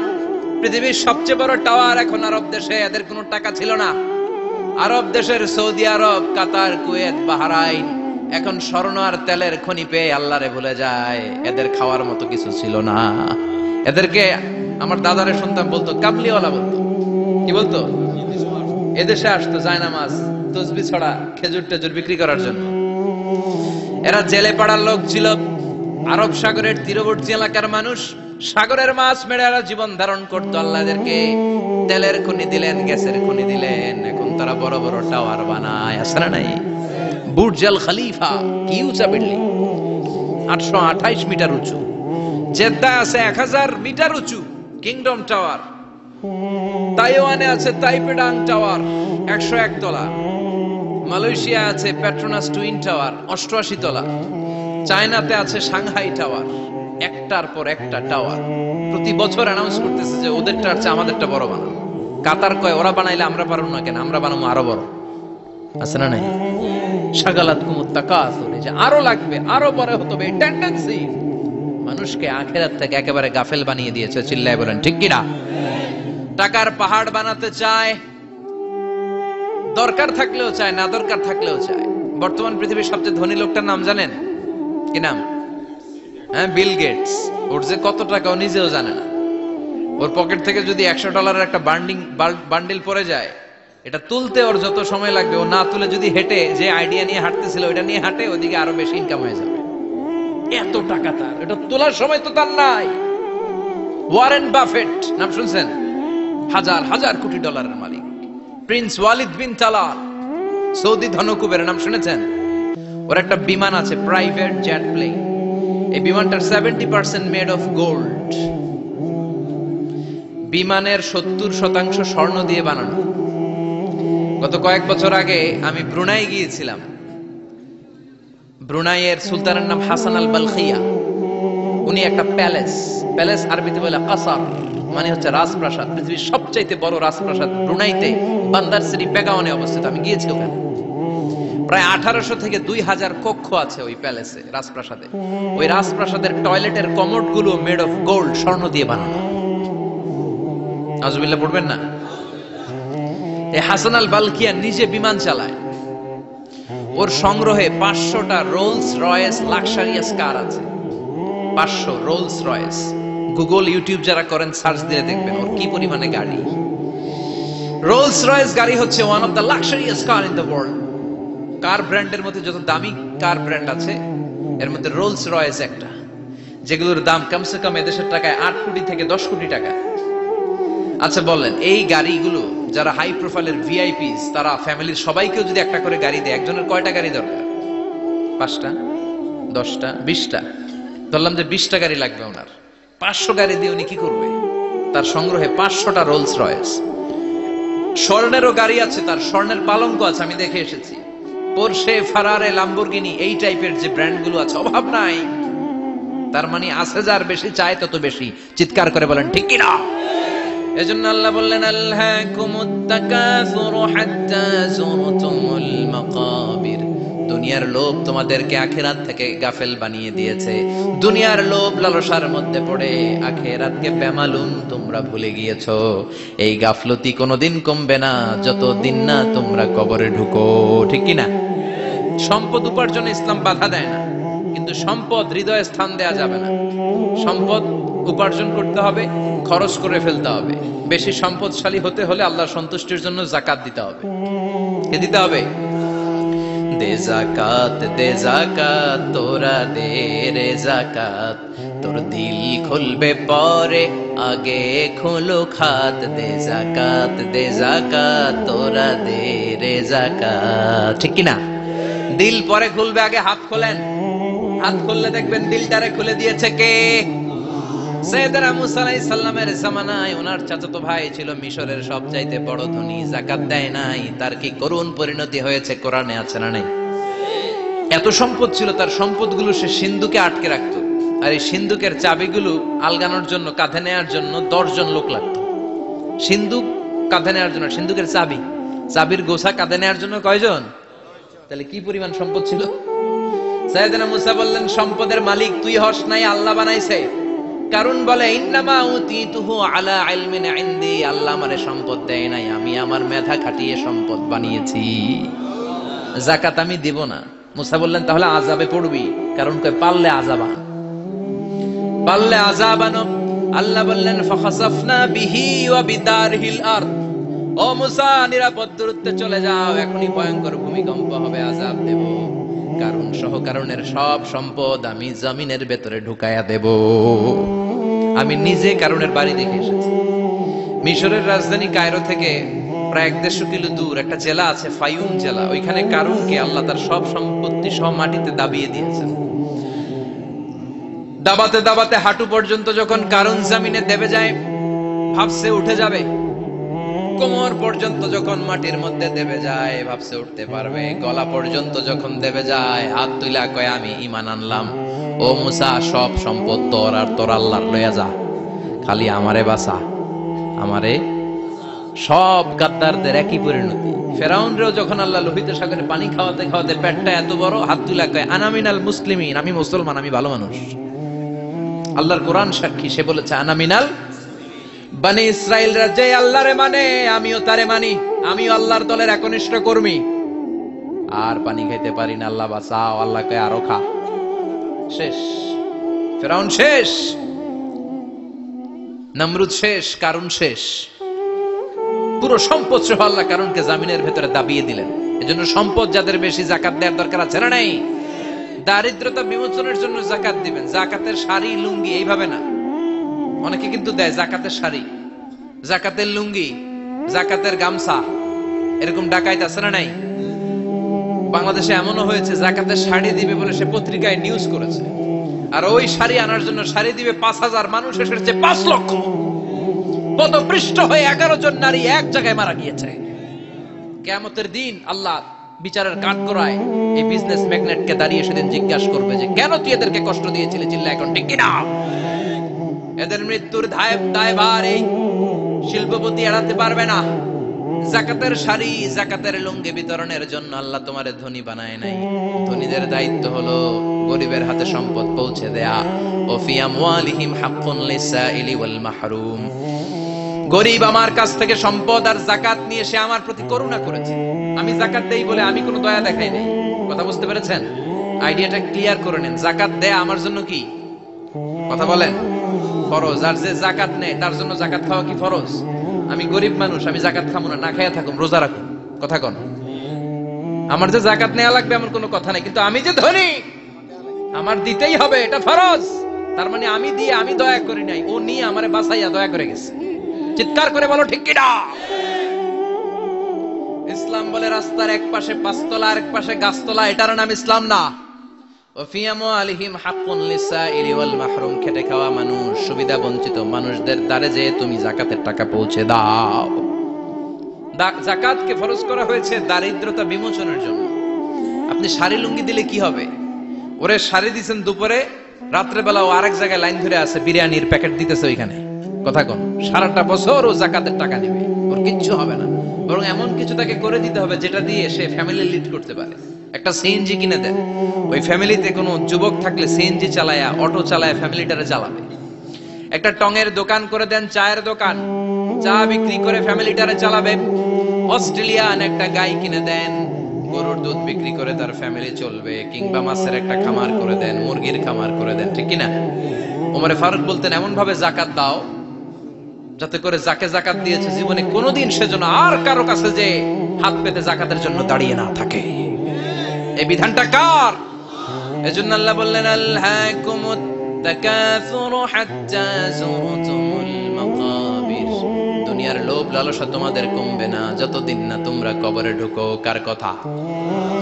[SPEAKER 1] পৃথিবীর সবচেয়ে বড় টাওয়ার এখন আরব দেশে, এদের কোনো টাকা ছিল না। আরব দেশের সৌদি আরব, কাতার, কুয়েত, বাহরাইন এখন স্বর্ণ আর তেলের খনি পেয়ে আল্লাহরে ভুলে যায়। এদের খাওয়ার মতো কিছু ছিল না। এদেরকে আমার দাদারে শুনতাম বলতো কাবলিওয়ালা, বলতো কি বলতো? এদেশে আসতো জায়নামাজ, তসবিহ ছড়া, খেজুর টেজুর বিক্রি করার জন্য। এরা জেলে পাড়ার লোক ছিল। আরব সাগরের তীরবর্তী এলাকার মানুষ, সাগরের মাছ মেরে এরা জীবন ধারণ করতো। আল্লাহ এদেরকে তেলের খনি দিলেন, গ্যাসের খনি দিলেন, এখন তারা বড় বড় টাওয়ার বানায়। আছে না নাই? বুর্জ আল খলিফা, কি উঁচা বিল্ডিং, 828 মিটার উঁচু। জেদ্দা আছে 1000 মিটার উঁচু কিংডম টাওয়ার। তাইওয়ানে আছে তাইপেডাং টাওয়ার 101 তলা। মালয়েশিয়া আছে পেট্রোনাস টুইন টাওয়ার 88 তলা। চায়নাতে আছে সাংহাই টাওয়ার, একটার পর একটা টাওয়ার। প্রতি বছর অ্যানাউন্স করতেছে যে ওদেরটার চেয়ে আমাদেরটা বড় বানাও। কাতার কয় ওরা বানাইলে আমরা পারবো না কেন, আমরা বানাবো আরো বড়। আছে না নাই? শাগালাত কুমুত তাকাসুর, যে আরো লাগবে, আরো বড় হতে হবে, এই টেন্ডেন্সি মানুষকে আখিরাত থেকে একেবারে গাফেল বানিয়ে দিয়েছে। চিল্লায় বলেন ঠিক কিনা? টাকার পাহাড় বানাতে চায়, দরকার থাকলেও চায়, না দরকার থাকলেও চায়। বর্তমান পৃথিবীর সবচেয়ে ধনী লোকটার নাম জানেন? কি নাম? হ্যাঁ, বিল গেটস। ওর যে কত টাকা ও নিজেও জানে না। ওর পকেট থেকে যদি $100 একটা বান্ডিল পড়ে যায়, এটা তুলতে ওর যত সময় লাগবে, ও না তুলে যদি হেঁটে যে আইডিয়া নিয়ে হাঁটতেছিল ওইটা নিয়ে হাঁটে, ওদিকে আরো বেশি ইনকাম হয়ে যাবে। এত টাকা তার, এটা তোলার সময় তো তার নাই। ওয়ারেন বাফেট নাম শুনছেন? হাজার হাজার কোটি ডলারের মালিক। Prince Walid bin Talal, Saudi ধনকুবের নাম শুনেছেন? ওর একটা বিমান আছে, প্রাইভেট জেট প্লেন। এই বিমানটার 70% মেড অফ গোল্ড। বিমানের 70% স্বর্ণ দিয়ে বানানো। গত কয়েক বছর আগে আমি ব্রুনাই গিয়েছিলাম। ব্রুনাইয়ের সুলতানের নাম হাসান আল বালখিয়া। উনি একটা প্যালেস আরবিতে বলে কাসার, মানে হচ্ছে রাজপ্রাসাদ। পৃথিবীর সবচাইতে বড় রাজপ্রাসাদ ব্রুনাইতে বান্দার সিটি বেগাওয়ানে অবস্থিত। আমি গিয়েছি ওখানে। প্রায় 1800 থেকে 2000 কক্ষ আছে ওই প্যালেসে, রাজপ্রাসাদে। ওই রাজপ্রাসাদের টয়লেটের কমোড গুলো মেড অফ গোল্ড, স্বর্ণ দিয়ে বানানো। আযুবিল্লাহ পড়বেন না? এই হাসান আল বালখিয়া নিজে বিমান চালায়। ওর সংগ্রহে 500টা রোলস রয়েস লাক্সারিয়াস কার আছে। 500 রোলস রয়েস। গুগল ইউটিউব যারা করেন সার্চ দিয়ে দেখবেন ওর কি পরিমাণে গাড়ি। রোলস রয়েস গাড়ি হচ্ছে one of the luxurious car in the world. Car ব্র্যান্ডের মধ্যে যত দামি কার ব্র্যান্ড আছে এর মধ্যে রোলস রয়েস একটা, যেগুলোর দাম কমসে কম এদেশের টাকায় 8 কোটি থেকে 10 কোটি টাকা। আচ্ছা বলেন, এই গাড়িগুলো যারা হাই প্রোফাইলের ভিআইপিস, তারা ফ্যামিলির সবাইকেও যদি একটা করে গাড়ি দেয়, একজনের কয়টা গাড়ি দরকার? 5টা, 10টা, 20টা। ধরলাম যে 20টা গাড়ি লাগবে ওনার। 500 গাড়ি দিয়ে উনি কি করবে? তার সংগ্রহে 500টা রোলস রয়েস। স্বর্ণেরও গাড়ি আছে, তার স্বর্ণের পালঙ্ক আছে, আমি দেখে এসেছি। পোরশে, ফারারে, লাম্বরগিনি, এই টাইপের যে ব্র্যান্ড গুলো আছে, অভাব নাই। তার মানে আছে, যার বেশি চায় তত বেশি। চিৎকার করে বলেন ঠিক কি না? এজন্য আল্লাহ বললেন আলহাকুমুত তাকাসুরু হাত্তা যুরতুমুল মাকাবির। দুনিয়ার লোভ তোমাদেরকে আখিরাত থেকে গাফেল বানিয়ে দিয়েছে। দুনিয়ার লোভ লালসার মধ্যে পড়ে আখিরাতকে বেমালুম তোমরা ভুলে গিয়েছো। এই গাফলতি কোনোদিন কমবে না যতদিন না তোমরা কবরে ঢুকো। ঠিক কি না? সম্পদ উপার্জনে ইসলাম বাধা দেয় না, কিন্তু সম্পদ হৃদয়ে স্থান দেয়া যাবে না। সম্পদ উপার্জন করতে হবে, খরচ করে ফেলতে হবে। বেশি সম্পদশালী হতে হলে আল্লাহর সন্তুষ্টির জন্য যাকাত দিতে হবে। কে দিতে হবে? দে যাকাত তোরা দে রে যাকাত, তোর দিল খুলবে পরে আগে খোলো খাত। দে যাকাত তোরা দে রে যাকাত। ঠিক কি না? দিল পরে খুলবে, আগে হাত খোলেন। হাত খুললে দেখবেন দিলটারে খুলে দিয়েছে কে? সাইয়েদনা মুসা আলাইহিস সালামের জামানায় ওনার চাচাতো ভাই ছিল মিশরের সবচাইতে বড় ধনী, যাকাত দেয় নাই। তার কি করুণ পরিণতি হয়েছে কোরআনে আছে না নাই? এত সম্পদ ছিল, তার সম্পদগুলো সে সিন্ধুকে আটকে রাখতো। আর এই সিন্ধুকের চাবিগুলো আলগানোর জন্য, কাঁধে নেওয়ার জন্য 10 জন লোক লাগতো। সিন্ধুক কাঁধে নেওয়ার জন্য, সিন্ধুকের চাবির গোছা কাঁধে নেওয়ার জন্য কয়জন? তাহলে কি পরিমাণ সম্পদ ছিল? সাইয়েদনা মুসা বললেন, সম্পদের মালিক তুই হস নাই, আল্লাহ বানাইছে। কারণ বলে ইন্নামা উতিতুহু আলা ইলমিন ইনদি, আল্লাহ আমারে সম্পদ দেয় নাই, আমি আমার মেধা খাটিয়ে সম্পদ বানিয়েছি। যাকাত আমি দেব না। মুসা বললেন তাহলে আযাবে পড়বি, কারণ কই পারলে আযাবানো। আল্লাহ বললেন ফাখাসাফনা বিহি ওয়া বিদারহিল আরদ, ও মুসা নিরাপদ দূরত্বে চলে যাও, এখনই ভয়ঙ্কর ভূমিকম্প হবে, আযাব দেব। কারণ সহ কারণের সব সম্পদ আমি জমিনের ভেতরে ঢুকায়া দেব। আমি নিজে কারণের বাড়ি দেখে এসেছি। মিশরের রাজধানী কায়রো থেকে প্রায় 150 কিলো দূর একটা জেলা আছে, ফায়ুম জেলা। ওইখানে কারুনকে আল্লাহ তার সব সম্পত্তি সব মাটিতে দাবিয়ে দিয়েছেন। দাবাতে দাবাতে হাঁটু পর্যন্ত যখন কারুন জমিনে দেবে যায়, ভাবছে উঠে যাবে। কোমর পর্যন্ত যখন মাটির মধ্যে দেবে যায়, ভাবছে উঠতে পারবে। গলা পর্যন্ত যখন দেবে যায়, হাত তুইলা কয় আমি ঈমান আনলাম। ও মুসা, সব সম্পদ তোর, আর তোর আল্লাহর লইয়া যা, খালি আমারে বাঁচা, আমারে। সব গাদ্দারদের একই পরিণতি। ফেরাউনরেও যখন আল্লাহ লোহিত সাগরে পানি খাওয়াতে খাওয়াতে পেটটা এত বড়, হাত তুইলা কয় আনা মিনাল মুসলিমিন, আমি মুসলমান, আমি ভালো মানুষ। আল্লাহর কোরআন সাক্ষী, সে বলেছে আনা মিনাল বনি ইসরাইলরা যে আল্লাহরে মানে, আমিও তারে মানি, আমিও আল্লাহর দলের একনিষ্ঠ কর্মী। আর পানি খাইতে পারি না, আল্লাহ বাঁচাও। আল্লাহ কয় আরো খা। শেষ, ফেরাউন শেষ, নমরুদ শেষ, কারুন শেষ। পুরো সম্পদ সহ আল্লাহ কারুনকে জামিনের ভেতরে দাবিয়ে দিলেন। এজন্য সম্পদ যাদের বেশি, যাকাত দেওয়ার দরকার আছে না নাই? দারিদ্রতা বিমোচনের জন্য যাকাত দিবেন। যাকাতের শাড়ি লুঙ্গি এইভাবে না, অনেকে কিন্তু দেয় জাকাতের শাড়ি, জাকাতের লুঙ্গি, জাকাতের গামছা, এরকম ডাকাইত আছে না নাই? বাংলাদেশে এমনও হয়েছে জাকাতের শাড়ি দিবে বলে সে পত্রিকায় নিউজ করেছে, আর ওই শাড়ি আনার জন্য শাড়ি দিবে 5,000 মানুষ, এসেছে 5 লক্ষ। পদপৃষ্ঠ হয়ে 11 জন নারী এক জায়গায় মারা গিয়েছে। কিয়ামতের দিন আল্লাহ বিচারের কাঠ করায় এই বিজনেস ম্যাগনেটকে দাঁড়িয়ে সেদিন জিজ্ঞাসা করবে যে কেন তুই এদেরকে কষ্ট দিয়েছিলি, চিল্লা এখন ঠিক কিনা? এদের মৃত্যুর দায়ভার এই শিল্পপতি এড়াতে পারবে না। যাকাতের শাড়ি, যাকাতের লুঙ্গি বিতরণের জন্য আল্লাহ তোমারে ধনী বানায় নাই। ধনীদের দায়িত্ব হলো গরিবের হাতে সম্পদ পৌঁছে দেয়া। ও ফি আমওয়ালিহিম হাক্কুন লিসাইলি ওয়াল মাহরুম। গরিব আমার কাছ থেকে সম্পদ আর যাকাত নিয়ে সে আমার প্রতি করুণা করেছে, আমি যাকাত দেই বলে আমি কোনো দয়া দেখাই নাই। কথা বুঝতে পেরেছেন? আইডিয়াটা ক্লিয়ার করে নেন। যাকাত দেয়া আমার জন্য কি? কথা বলেন, ফরজ। আর যে যাকাত নেয় তার জন্য যাকাত খাওয়া কি ফরজ? আমি গরিব মানুষ, আমি যাকাত খাবো না, না খাইয়া থাকুম, রোজা রাখুন, কথা কন। আমার যে যাকাত নেওয়া লাগবে এমন কোনো কথা নাই, কিন্তু আমি যে ধনী আমার দিতেই হবে, এটা ফরজ। তার মানে আমি দিয়ে আমি দয়া করি নাই, ও নিয়ে আমারে বাঁচাইয়া দয়া করে গেছে। চিৎকার করে বলো ঠিক কিনা? ইসলাম বলে রাস্তার এক পাশে পাঁচতলা আর এক পাশে গাছতলা, এটার নাম ইসলাম না। খেটে খাওয়া মানুষ, সুবিধা বঞ্চিত মানুষদের দ্বারে যে তুমি যাকাতের টাকা পৌঁছে দাও। যাকাতকে ফরজ করা হয়েছে দারিদ্রতা বিমোচনের জন্য। আপনি শাড়ি লুঙ্গি দিলে কি হবে? ওরে শাড়ি দিচ্ছেন দুপুরে, রাত্রে বেলা ও আরেক জায়গায় লাইন ধরে আছে, বিরিয়ানির প্যাকেট দিতেছে ওইখানে, কথা কোন, সারাটা বছর ও যাকাতের টাকা নেবে, ওর কিচ্ছু হবে না। বরং এমন কিছু তাকে করে দিতে হবে যেটা দিয়ে সে ফ্যামিলি লিড করতে পারে। একটা সিএনজি কিনে দেন, ওই ফ্যামিলিতে কোনো যুবক থাকলে সিএনজি চালায়া, অটো চালায়া ফ্যামিলিটারে চালাবে। একটা টঙের দোকান করে দেন, চায়ের দোকান, চা বিক্রি করে ফ্যামিলিটারে চালাবে। অস্ট্রেলিয়ান একটা গাই কিনে দেন, গরুর দুধ বিক্রি করে তার ফ্যামিলি চলবে। কিংবা মাছের একটা খামার করে দেন, মুরগির খামার করে দেন, ঠিক কিনা? ওমরে ফারুক বলতেন এমন ভাবে যাকাত দাও যাতে করে যাকে যাকাত দিয়েছে জীবনে কোনোদিন সেজন্য আর কারো কাছে যে হাত পেতে যাকাতের জন্য দাঁড়িয়ে না থাকে। এই বিধানটা কার? এজন্য আল্লাহ বললেন আলহাকুমুত তাকাসুরু হাত্তা যুরতুমুল মাকাবির। দুনিয়ার লোভ লালসা তোমাদের কমবে না যতদিন না তোমরা কবরে ঢুকো। কার কথা?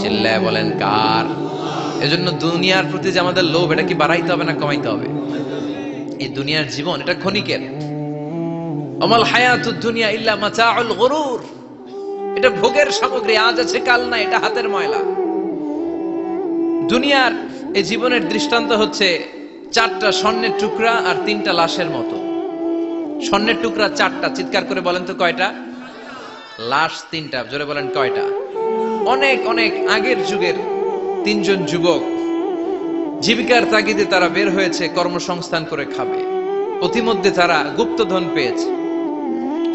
[SPEAKER 1] চিল্লায় বলেন কার? এজন্য দুনিয়ার প্রতি যে আমাদের লোভ, এটা কি বাড়াইতে হবে না কমাইতে হবে? এই দুনিয়ার জীবন এটা ক্ষণিকের। আমাল হায়াতুদ দুনিয়া ইল্লা মাতাউল গুরুর। এটা ভোগের সামগ্রী, আজ আছে কাল নাই, এটা হাতের ময়লা। দুনিয়ার এই জীবনের দৃষ্টান্ত হচ্ছে 4টা স্বর্ণের টুকরা আর 3টা লাশের মতো। স্বর্ণের টুকরা 4টা, চিৎকার করে বলেন তো কয়টা? লাশ 3টা, জোরে বলেন কয়টা? অনেক অনেক আগের যুগের 3 জন যুবক জীবিকার তাগিদে তারা বের হয়েছে কর্মসংস্থান করে খাবে। প্রতিমধ্যে তারা গুপ্তধন পেয়েছে,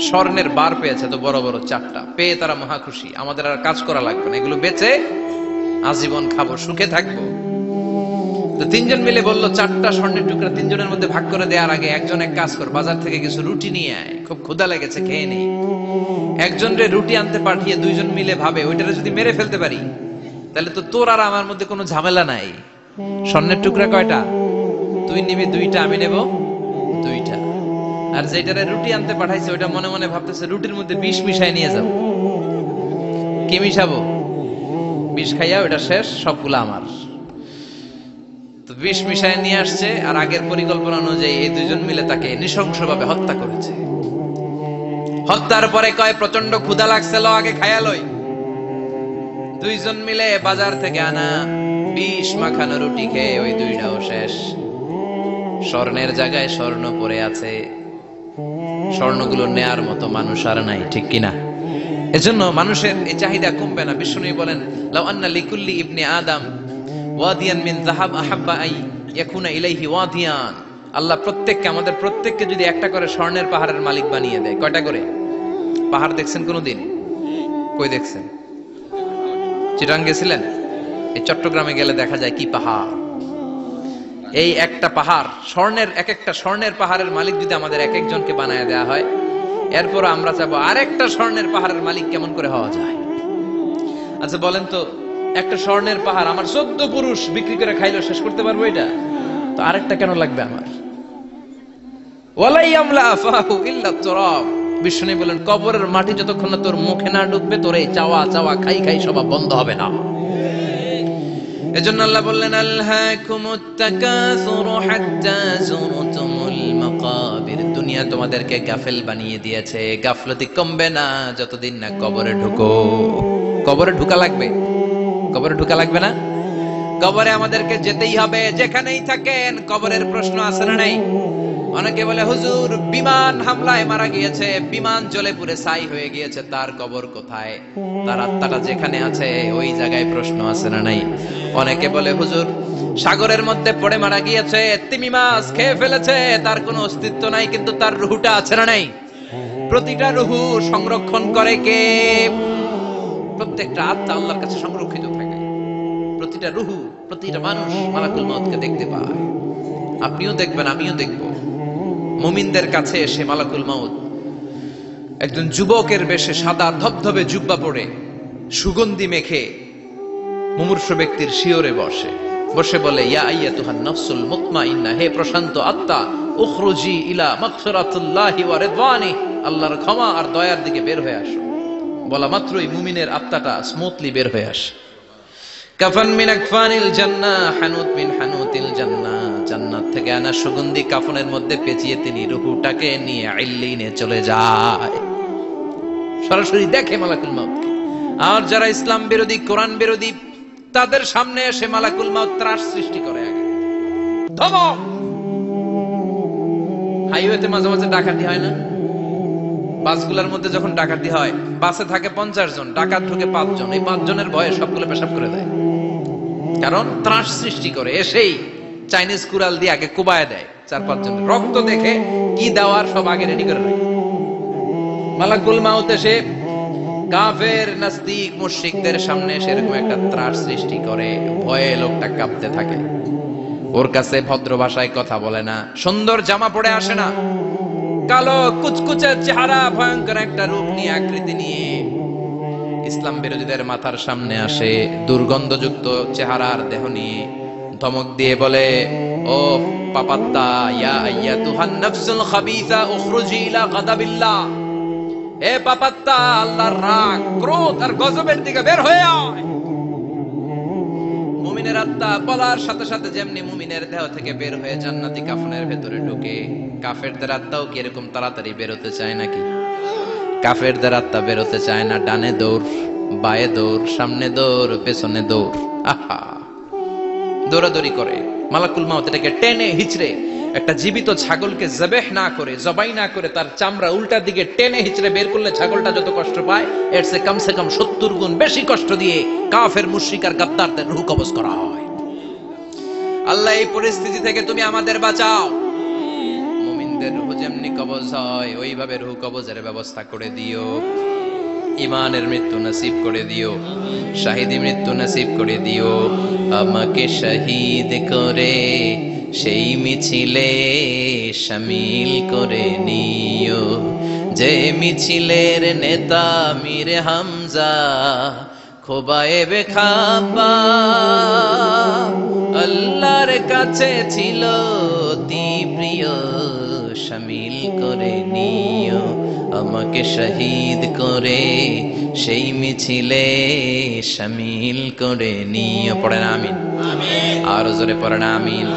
[SPEAKER 1] স্বর্ণের বার পেয়েছে, তো বড় বড় 4টা পেয়ে তারা মহা খুশি। আমাদের আর কাজ করা লাগবে না, এগুলো বেচে আজীবন খাবো, সুখে থাকবো। তো 3 জন মিলে বললো 4টা স্বর্ণের টুকরা 3 জনের মধ্যে ভাগ করে দেওয়ার আগে একজন এক কাজ কর, বাজার থেকে কিছু রুটি নিয়ে আয়, খুব ক্ষুধা লেগেছে, খেয়ে নেই। একজনরে রুটি আনতে পাঠিয়ে 2 জন মিলে ভাবে ওইটারে যদি মেরে ফেলতে পারি তাহলে তো তোর আর আমার মধ্যে কোনো ঝামেলা নাই। স্বর্ণের টুকরা কয়টা? তুই নিবি 2টা, আমি নেব 2টা। আর যেটারে রুটি আনতে পাঠাইছে ওইটা মনে মনে ভাবতেছে রুটির মধ্যে বিষ মিশাই নিয়ে যাব। কি মিশাবো? বিষ খাইয়া ওটা শেষ, সবগুলো আমার। তো বিষ মিশাই নিয়ে আসছে, আর আগের পরিকল্পনা অনুযায়ী এই 2 জন মিলে তাকে নৃশংসভাবে হত্যা করেছে। হত্যার পরে কয় প্রচন্ড ক্ষুধা লাগছে, ল আগে খাইয়া লই। 2 জন মিলে বাজার থেকে আনা বিষ মাখানো রুটি খেয়ে ওই 2টাও শেষ। স্বর্ণের জায়গায় স্বর্ণ পড়ে আছে, স্বর্ণগুলো নেয়ার মতো মানুষ আর নাই, ঠিক কিনা? এজন্য মানুষের এই চাহিদা কমবে না। বিষ্ণু বলেন লাউ আন্না লিকুল্লি ইবনে আদম ওয়াদিয়ান মিন যাহাব আহাব্বা আই ইয়াকুনা ইলাইহি ওয়াদিয়ান। আল্লাহ প্রত্যেককে, আমাদের প্রত্যেককে যদি একটা করে স্বর্ণের পাহাড়ের মালিক বানিয়ে দেয়। কয়টা করে পাহাড় দেখছেন কোনোদিন? কই দেখছেন? চিটাং গেছিলেন? এই চট্টগ্রামে গেলে দেখা যায় কি পাহাড়। এই একটা পাহাড় স্বর্ণের, এক একটা স্বর্ণের পাহাড়ের মালিক যদি আমাদের এক একজনকে বানায় দেওয়া হয়, এরপর আমরা চাবো আরেকটা স্বর্ণের পাহাড়ের মালিক কেমন করে হওয়া যায়। আচ্ছা বলেন তো, একটা স্বর্ণের পাহাড় আমার 14 পুরুষ বিক্রি করে খাইলো শেষ করতে পারবো এটা? তো আরেকটা কেন লাগবে আমার? ওয়ালাই আমলা আফাহু ইল্লা তুরাব। বিষ্ণু বলেন, কবরের মাটি যতক্ষণ না তোর মুখে না ঢুকবে, তোর এই চাওয়া চাওয়া খাই খাই সব বন্ধ হবে না। এজন্য আল্লাহ বললেন, আলহাকুমুত তাকাসুরু হাত্তা যুরতুমুল মাকাবির। দুনিয়া তোমাদেরকে গাফেল বানিয়ে দিয়েছে, গাফলতি কমবে না যতদিন না কবরে ঢুকো। কবরে ঢুকা লাগবে, কবরে ঢুকা লাগবে না? কবরে আমাদেরকে যেতেই হবে, যেখানেই থাকেন। কবরের প্রশ্ন আছে না নাই? অনেকে বলে, হুজুর বিমান হামলায় মারা গিয়েছে, বিমান জ্বলে পুড়ে ছাই হয়ে গিয়েছে, তার কবর কোথায়? তার আত্মাটা যেখানে আছে ওই জায়গায় প্রশ্ন আছে না নাই? অনেকে বলে, হুজুর সাগরের মধ্যে পড়ে মারা গিয়েছে, তিমি মাছ খেয়ে ফেলেছে, তার কোনো অস্তিত্ব নাই, কিন্তু তার রুহুটা আছে না নাই? প্রতিটা রুহু সংরক্ষণ করে কে? প্রত্যেকটা আত্মা আল্লাহর কাছে সংরক্ষিত থাকে। প্রতিটা রুহু, প্রতিটা মানুষ মালাকুল মউতকে দেখতে পায়। আপনিও দেখবেন, আমিও দেখব। মুমিনদের কাছে এসে মালাকুল মউত একজন যুবকের বেশে সাদা ধবধবে জুব্বা পরে সুগন্ধি মেখে মুমূর্ষু ব্যক্তির শিয়রে বসে বসে বলে, ইয়া আইয়াতুহান নাফসুল মুতমাইন্না, হে প্রশান্ত আত্মা, উখরুজি ইলা মাগফিরাতুল্লাহি ওয়া রিদওয়ানি, আল্লাহর ক্ষমা আর দয়ার দিকে বের হয়ে আসো। বলা মাত্রই মুমিনের আত্মাটা স্মুথলি বের হয়ে আসে। কাফান মিন আকফানিল জান্নাহ, হানুত মিন হানুতিল জান্নাহ, জান্নাত থেকে আনা সুগন্ধি কাফনের মধ্যে পেঁচিয়ে তিনি রূহটাকে নিয়ে ইল্লিনে চলে যায়। সরাসরি দেখে মালাকুল মউতকে। আর যারা ইসলাম বিরোধী, কোরআন বিরোধী, তাদের সামনে এসে মালাকুল মউত ত্রাস সৃষ্টি করে। আগে ধমক। হাইওয়েতে মাঝে মাঝে ডাকাতি হয় না? বাসগুলোর মধ্যে যখন ডাকাতি হয়, বাসে থাকে 50 জন, ডাকাত ঢুকে 5 জন, এই 5 জনের ভয়ে সবগুলো পেশাব করে দেয়। কারণ ত্রাস সৃষ্টি করে। এসেই চাইনিজ কুড়াল দিয়ে আগে কুবায় দেয় 4-5 জন, রক্ত দেখে কি দেওয়ার সব আগে রেডি করে রাখে। মালাকুল মউত এসে কাফের নাস্তিক মুশরিকদের সামনে সেরকম একটা ত্রাস সৃষ্টি করে, ভয়ে লোকটা কাঁপতে থাকে। ওর কাছে ভদ্র ভাষায় কথা বলে না, সুন্দর জামা পরে আসে না, কালো কুচকুচে চেহারা, ভয়ঙ্কর একটা রূপ নিয়ে, আকৃতি নিয়ে ইসলাম বিরোধীদের মাথার সামনে আসে, দুর্গন্ধযুক্ত চেহারার দেহ নিয়ে ধমক দিয়ে বলে, ও পাপাত্তা, ইয়া আইয়াতুহান নাফসুল খাবিসা উখরুজি ইলা গাদাবিল্লাহ, হে পাপাত্তা, আল্লাহর রাগ, ক্রোধ আর গজবের দিকে বের হয়ে আয়। মুমিনের আত্মা বলার সাথে সাথে যেমনি মুমিনের দেহ থেকে বের হয়ে জান্নাতি কাফনের ভেতরে ঢুকে, কাফেরদের আত্মাও কি এরকম তাড়াতাড়ি বেরোতে চায় নাকি? কাফেরদের আত্মা বেরোতে চায় না। ডানে দৌড়, বায়ে দৌড়, সামনে দৌড়, পেছনে দৌড়, আহা দৌড়াদৌড়ি করে। মালাকুল মউত এটাকে টেনে হিচড়ে, একটা জীবিত ছাগলকে জবেহ না করে, জবাই না করে, তার চামড়া উল্টা দিকে টেনে হিচড়ে বের করলে ছাগলটা যত কষ্ট পায়, এর চেয়ে কমসে কম 70 গুণ বেশি কষ্ট দিয়ে কাফের মুশরিক আর গাদ্দারদের রূহ কবজ করা হয়। আল্লাহ, এই পরিস্থিতি থেকে তুমি আমাদের বাঁচাও। মুমিনদের রূহ যেমনি কবজ হয়, ওইভাবে রূহ কবজের ব্যবস্থা করে দিও। ইমানের মৃত্যু নসিব করে দিও, শাহিদি মৃত্যু নসিব করে দিও। আমাকে শহীদ করে সেই মিছিলে শামিল করে নিও, যে মিছিলের নেতা মীর হামজা খোবায়েবে খাবা, আল্লাহর কাছে ছিল অতি প্রিয়, শামিল করে নিও। আমাকে শহীদ করে সেই মিছিলে শামিল করে নিও। পড়েন আমিন। আর জোরে পড়েন আমিন।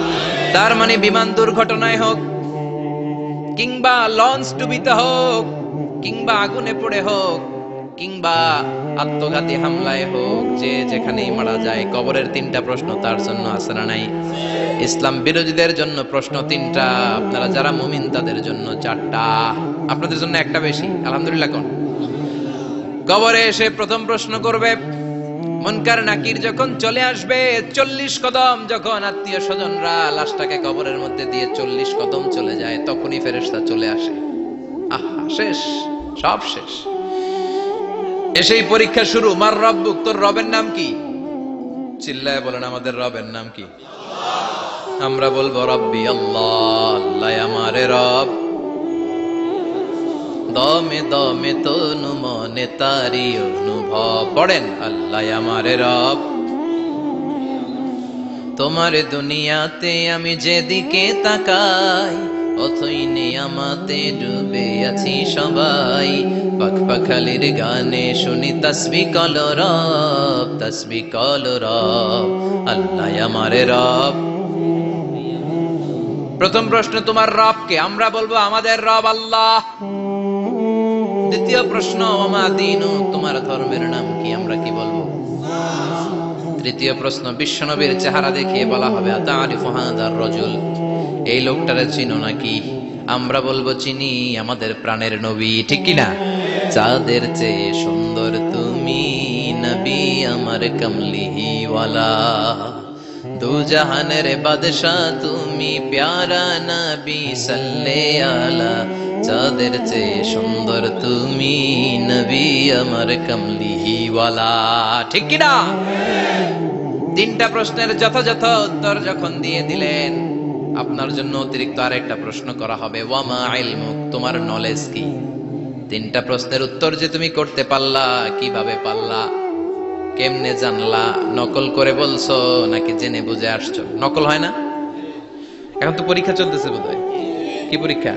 [SPEAKER 1] তার মানে বিমান দুর্ঘটনায় হোক, কিংবা লঞ্চ ডুবিতে হোক, কিংবা আগুনে পড়ে হোক, কিংবা আত্মঘাতী হামলায় হোক, যে যেখানেই মারা যায়, কবরের 3টা প্রশ্ন তার জন্য আছে না নাই? ইসলাম বিরোধীদের জন্য প্রশ্ন 3টা, আপনারা যারা মুমিন তাদের জন্য 4টা, আপনাদের জন্য একটা বেশি। আলহামদুলিল্লাহ। কোন কবরে এসে প্রথম প্রশ্ন করবে, মুনকার নাকির যখন চলে আসবে, 40 কদম যখন আত্মীয় স্বজনরা লাশটাকে কবরের মধ্যে দিয়ে 40 কদম চলে যায়, তখনই ফেরেশতা চলে আসে। আহা, শেষ, সব শেষ। এসেই পরীক্ষা শুরু। মার রব্বুক, তোর রবের নাম কি? চিল্লায় বলেন, আমাদের রবের নাম কি? আমরা বলবো রব্বি আল্লাহ, আল্লাহ আমারে রব। দমে দমে তনু মনে তারি অনুভব। পড়েন, আল্লাহ আমারে রব, তোমার দুনিয়াতে আমি যেদিকে তাকাই অথই নিয়ামতে ডুবে আছি সবাই। পাখপাখালির গানে শুনি তসবিহ কলো রব, তসবিহ কলো রব, আল্লাহ আমার রব। প্রথম প্রশ্ন, তোমার রব কে? আমরা বলবো আমাদের রব আল্লাহ। দ্বিতীয় প্রশ্ন, ওমা দীনু, তোমার ধর্মের নাম কি? আমরা কি বলবো? তৃতীয় প্রশ্ন, বিশ্বনবীর চেহারা দেখিয়ে বলা হবে আতারিফু হাযার রাজুল, এই লোকটারে চিনো নাকি? আমরা বলবো চিনি, আমাদের প্রাণের নবী, ঠিক কি না? চাঁদের চেয়ে সুন্দর তুমি নবী আমার কমলিহি ওয়ালা, দু জাহানের বাদশাহ তুমি প্যারা নবী সাল্লে আলা, চাঁদের চেয়ে সুন্দর তুমি নবী আমার কমলিহি ওয়ালা, ঠিক কি না? তিনটা প্রশ্নের যথাযথ উত্তর যখন দিয়ে দিলেন, আপনার জন্য অতিরিক্ত আরেকটা প্রশ্ন করা হবে, ওয়ামা ইলমুক, তোমার নলেজ কি? তিনটা প্রশ্নের উত্তর যে তুমি করতে পারলা, কিভাবে পারলা, কেমনে জানলা? নকল করে বলছো নাকি জেনে বুঝে আসছো? নকল হয় না? এখন তো পরীক্ষা চলতেছে বোধহয়। কি পরীক্ষা?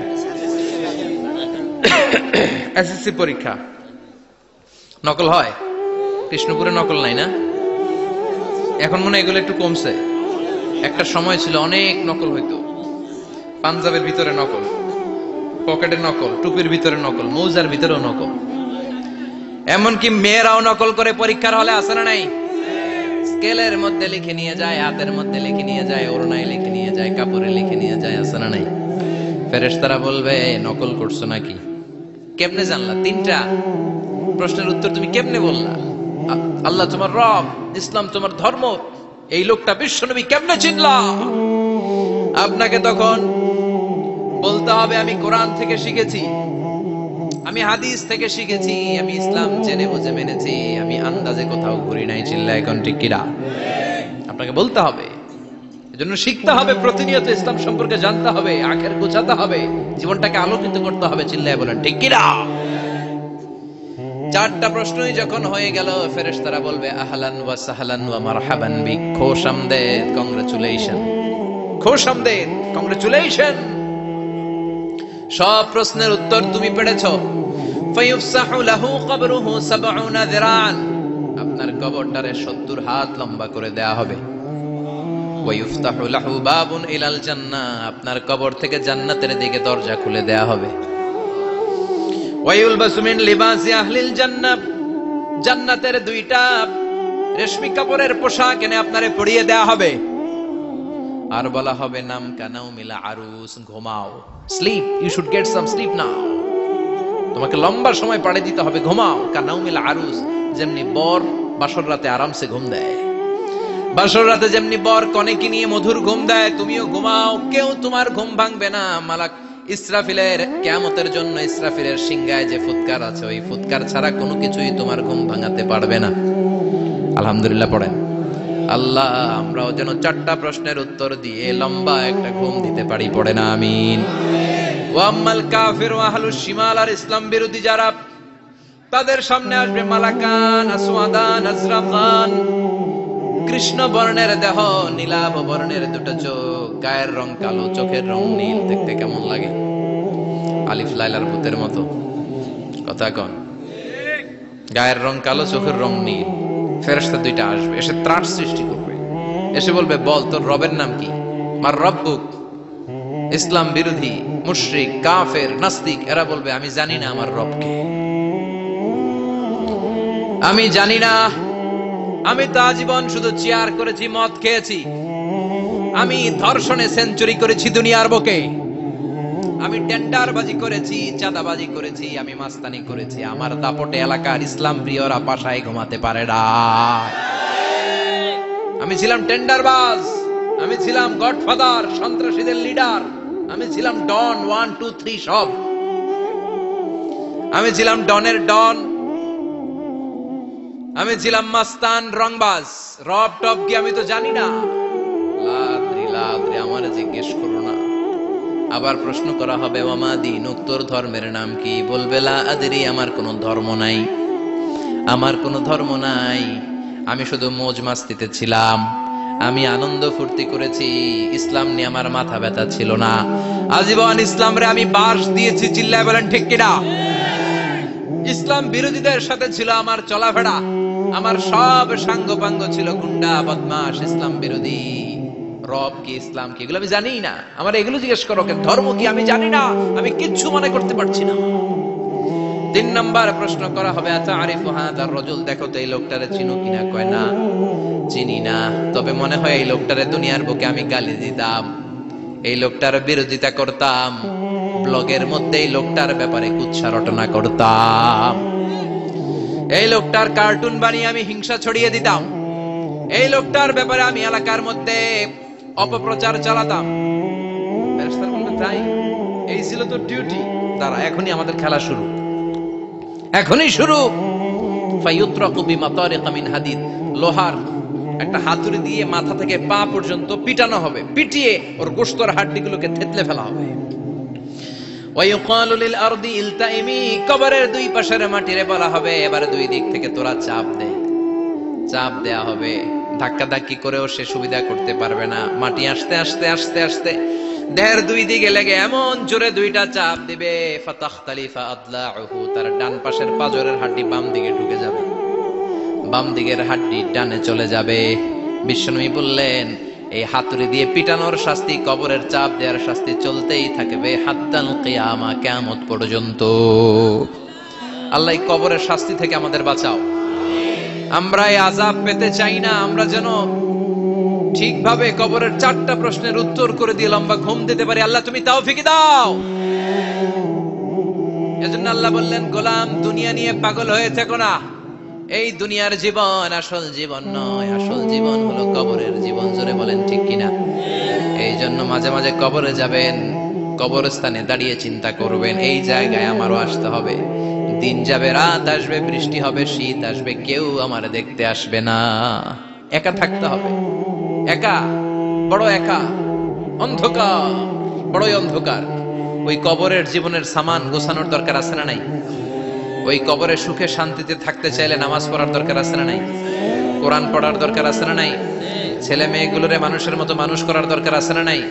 [SPEAKER 1] এসএসসি পরীক্ষা। নকল হয়? কৃষ্ণপুরে নকল নাই না? এখন মনে হয় এগুলো একটু কমছে। একটা সময় ছিল অনেক নকল হইতো। পাঞ্জাবের ভিতরে নকল, পকেটে নকল, টুপির ভিতরে নকল, মৌজার ভিতরেও নকল। এমনকি মেয়েরাও নকল করে পরীক্ষার হলে আসে না নাই? স্কেলের মধ্যে লিখে নিয়ে যায়, হাতের মধ্যে লিখে নিয়ে যায়, ওড়নায় লিখে নিয়ে যায়, কাপড়ে লিখে নিয়ে যায়, আসে না নাই? ফেরেশতারা বলবে নকল করছো নাকি? কেমনে জানলা? তিনটা প্রশ্নের উত্তর তুমি কেমনে বললা? আল্লাহ তোমার রব, ইসলাম তোমার ধর্ম, এই লোকটা বিশ্বনবী, কেমনে চিনলা? আপনাকে তখন বলতে হবে আমি কোরআন থেকে শিখেছি, আমি হাদিস থেকে শিখেছি, আমি ইসলাম জেনে বুঝে মেনেছি, আমি আন্দাজে কোথাও ঘুরি নাই। চিল্লা এখন ঠিক কিনা? আপনাকে বলতে হবে, এজন্য শিখতে হবে, প্রতিনিয়ত ইসলাম সম্পর্কে জানতে হবে, আখের গোছাতে হবে, জীবনটাকে আলোকিত করতে হবে। চিল্লায় বলেন ঠিক কিনা? চারটা প্রশ্নই যখন হয়ে গেল, ফেরেশতারা বলবে আহলান ওয়া সাহলান ওয়া মারহাবান বিক, খোশামদেদ, কংগ্রাচুলেশন, খোশামদেদ, কংগ্রাচুলেশন, সব প্রশ্নের উত্তর তুমি পেরেছো। ফায়ুফসাহু লাহু কবরুহু ৭০ যিরান, আপনার কবরটারে ৭০ হাত লম্বা করে দেয়া হবে। ওয়ায়ুফতাহু লাহু বাবুন ইলাল জান্নাহ, আপনার কবর থেকে জান্নাতের দিকে দরজা খুলে দেয়া হবে। ওয়ায়ুলবাসু মিন লিবাসি আহলিল জান্নাহ, জান্নাতের দুইটা রেশমি কাপড়ের পোশাক এনে আপনারে পরিয়ে দেয়া হবে। আর বলা হবে নাম কানাউমিল আরুস, ঘুমাও, sleep, you should get some sleep now, তোমাকে লম্বা সময় পাড়ে দিতে হবে, ঘুমাও। কানাউমিল আরুস, যেমনি বর বাসর রাতে আরামসে ঘুম দেয়, বাসর রাতে যেমনি বর কনেকে নিয়ে মধুর ঘুম দেয়, তুমিও ঘুমাও, কেউ তোমার ঘুম ভাঙবে না। মালাক ইসরাফিলের, কিয়ামতের জন্য ইসরাফিলের সিংহায় যে ফুৎকার আছে, ওই ফুৎকার ছাড়া কোনো কিছুই তোমার ঘুম ভাঙাতে পারবে না। আলহামদুলিল্লাহ পড়েন। আল্লাহ আমরাও যেন চারটা প্রশ্নের উত্তর দিয়ে লম্বা একটা ঘুম দিতে পারি, পড়ে না আমিন। ওয়াম্মাল কাফির ওয়া আহলুশ শিমাল, আর ইসলাম বিরোধী যারা, তাদের সামনে আসবে মালাকান আসওয়াদান আজরাকান, কৃষ্ণ বর্ণের দেহ, নীলাভ বর্ণের দুটো চোখ, গায়ের রং কালো, চোখের রং নীল। দেখতে কেমন লাগে? আলিফ লাইলার ভূতের মতো। কথা কন, গায়ের রং কালো, চোখের রং নীল। ফেরেশতা দুইটা আসবে, এসে ত্রাস সৃষ্টি করবে, এসে বলবে বল তোর রবের নাম কি? মার রব্বুক। ইসলাম বিরোধী মুশরিক, কাফের, নাস্তিক এরা বলবে আমি জানি না আমার রবকে, আমি জানি না, আমি তো আজীবন শুধু চেয়ার করেছি, মদ খেয়েছি, আমি ধর্ষণে সেঞ্চুরি করেছি দুনিয়ার বুকে, আমি টেন্ডারবাজি করেছি, চাঁদাবাজি করেছি, আমি মাস্তানি করেছি, আমার দাপটে এলাকার ইসলাম প্রিয়রা পাশায় ঘুমাতে পারে না। আমি ছিলাম টেন্ডারবাজ, আমি ছিলাম গডফাদার, সন্ত্রাসীদের লিডার, আমি ছিলাম ডন 1 2 3 সব, আমি ছিলাম ডনের ডন, আমি ছিলাম মাস্তান, রংবাজ, রব টপ কি আমি তো জানি না। লাদ্রি লাদ্রি, আমারে জিজ্ঞেস করো না। আবার প্রশ্ন করা হবে ওয়ামা দীনুক, তোর ধর্মের নাম কি? বলবে লা আদরি, আমার কোনো ধর্ম নাই, আমার কোনো ধর্ম নাই, আমি শুধু মৌজ মাস্তিতে ছিলাম, আমি আনন্দ ফুর্তি করেছি, ইসলাম নিয়ে আমার মাথা ব্যথা ছিল না। আজীবন ইসলামরে আমি বাস দিয়েছি, চিল্লায় বলেন ঠিক কিনা। ইসলাম বিরোধীদের সাথে ছিল আমার চলাফেরা, আমার সব সাঙ্গপাঙ্গ ছিল গুন্ডা বদমাশ ইসলাম বিরোধী। রব কি, ইসলাম কি, এগুলো আমি জানি না। আমার এগুলো জিজ্ঞেস করো কেন, ধর্ম কি আমি জানি না, আমি কিচ্ছু মনে করতে পারছি না। 3 নাম্বার প্রশ্ন করা হবে, আচ্ছা আরিফ হাদার রাজুল, দেখো তো এই লোকটারে চিনো কিনা। কয় না, চিনি না, তবে মনে হয় এই লোকটারে দুনিয়ার বুকে আমি গালি দিতাম, এই লোকটার বিরোধিতা করতাম, ব্লগের মধ্যে এই লোকটার ব্যাপারে কুৎসা রটনা করতাম, এই লোকটার কার্টুন বানিয়ে আমি হিংসা ছড়িয়ে দিতাম, এই লোকটার ব্যাপারে আমি এলাকার মধ্যে অপপ্রচার চালাতাম। তাই এই ছিল তো ডিউটি। তারা এখনই আমাদের খেলা শুরু, এখনই শুরু। ফায়ুত্রাকু বিমাতারিক মিন হাদিদ, লোহার একটা হাতুড়ি দিয়ে মাথা থেকে পা পর্যন্ত পিটানো হবে, পিটিয়ে ওর গোশতর হাড্ডিগুলোকে থেতলে ফেলা হবে। ওয়ায়ুকালু লিল আরদি ইলতাইমি, কবরের দুই পাশের মাটিরে বলা হবে এবারে দুই দিক থেকে তোরা চাপ দে, চাপ দেয়া হবে। ধাক্কা ধাক্কি করেও সে সুবিধা করতে পারবে না, মাটি আস্তে আস্তে আস্তে আস্তে দেহের দুই দিকে লেগে এমন জোরে দুইটা চাপ দিবে, ফাতাখতালিফা আদলাউহু, তার ডান পাশের পাজরের হাড্ডি বাম দিকে ঢুকে যাবে, বাম দিকের হাড্ডি ডানে চলে যাবে। বিশ্বনবী বললেন এই হাতুড়ি দিয়ে পিটানোর শাস্তি, কবরের চাপ দেওয়ার শাস্তি চলতেই থাকবে হাত্তাল কিয়ামা, কিয়ামত পর্যন্ত। আল্লাহ এই কবরের শাস্তি থেকে আমাদের বাঁচাও। আমরা এই আযাব পেতে চাই না, আমরা যেন ঠিকভাবে কবরের 4টা প্রশ্নের উত্তর করে দিয়ে লম্বা ঘুম দিতে পারি। আল্লাহ তুমি তৌফিক দাও। এজন্য আল্লাহ বললেন, গোলাম দুনিয়া নিয়ে পাগল হয়ে থেকো না, এই দুনিয়ার জীবন আসল জীবন নয়, আসল জীবন হলো কবরের জীবন। জোরে বলেন ঠিক কিনা। এই জন্য মাঝে মাঝে কবরে যাবেন, কবরস্থানে দাঁড়িয়ে চিন্তা করবেন এই জায়গায় আমারও আসতে হবে। দিন যাবে, রাত আসবে, বৃষ্টি হবে, শীত আসবে, কেউ আমার দেখতে আসবে না, একা থাকতে হবে। একা, বড় একা, অন্ধকার, বড়ই অন্ধকার। ওই কবরের জীবনের সামান গোছানোর দরকার আছে না নাই? ওই কবরে সুখে শান্তিতে থাকতে চাইলে নামাজ পড়ার দরকার আছে না নাই? কোরআন পড়ার দরকার আছে না নাই? ছেলে মেয়েগুলোরে মানুষের মতো মানুষ করার দরকার আছে না নাই?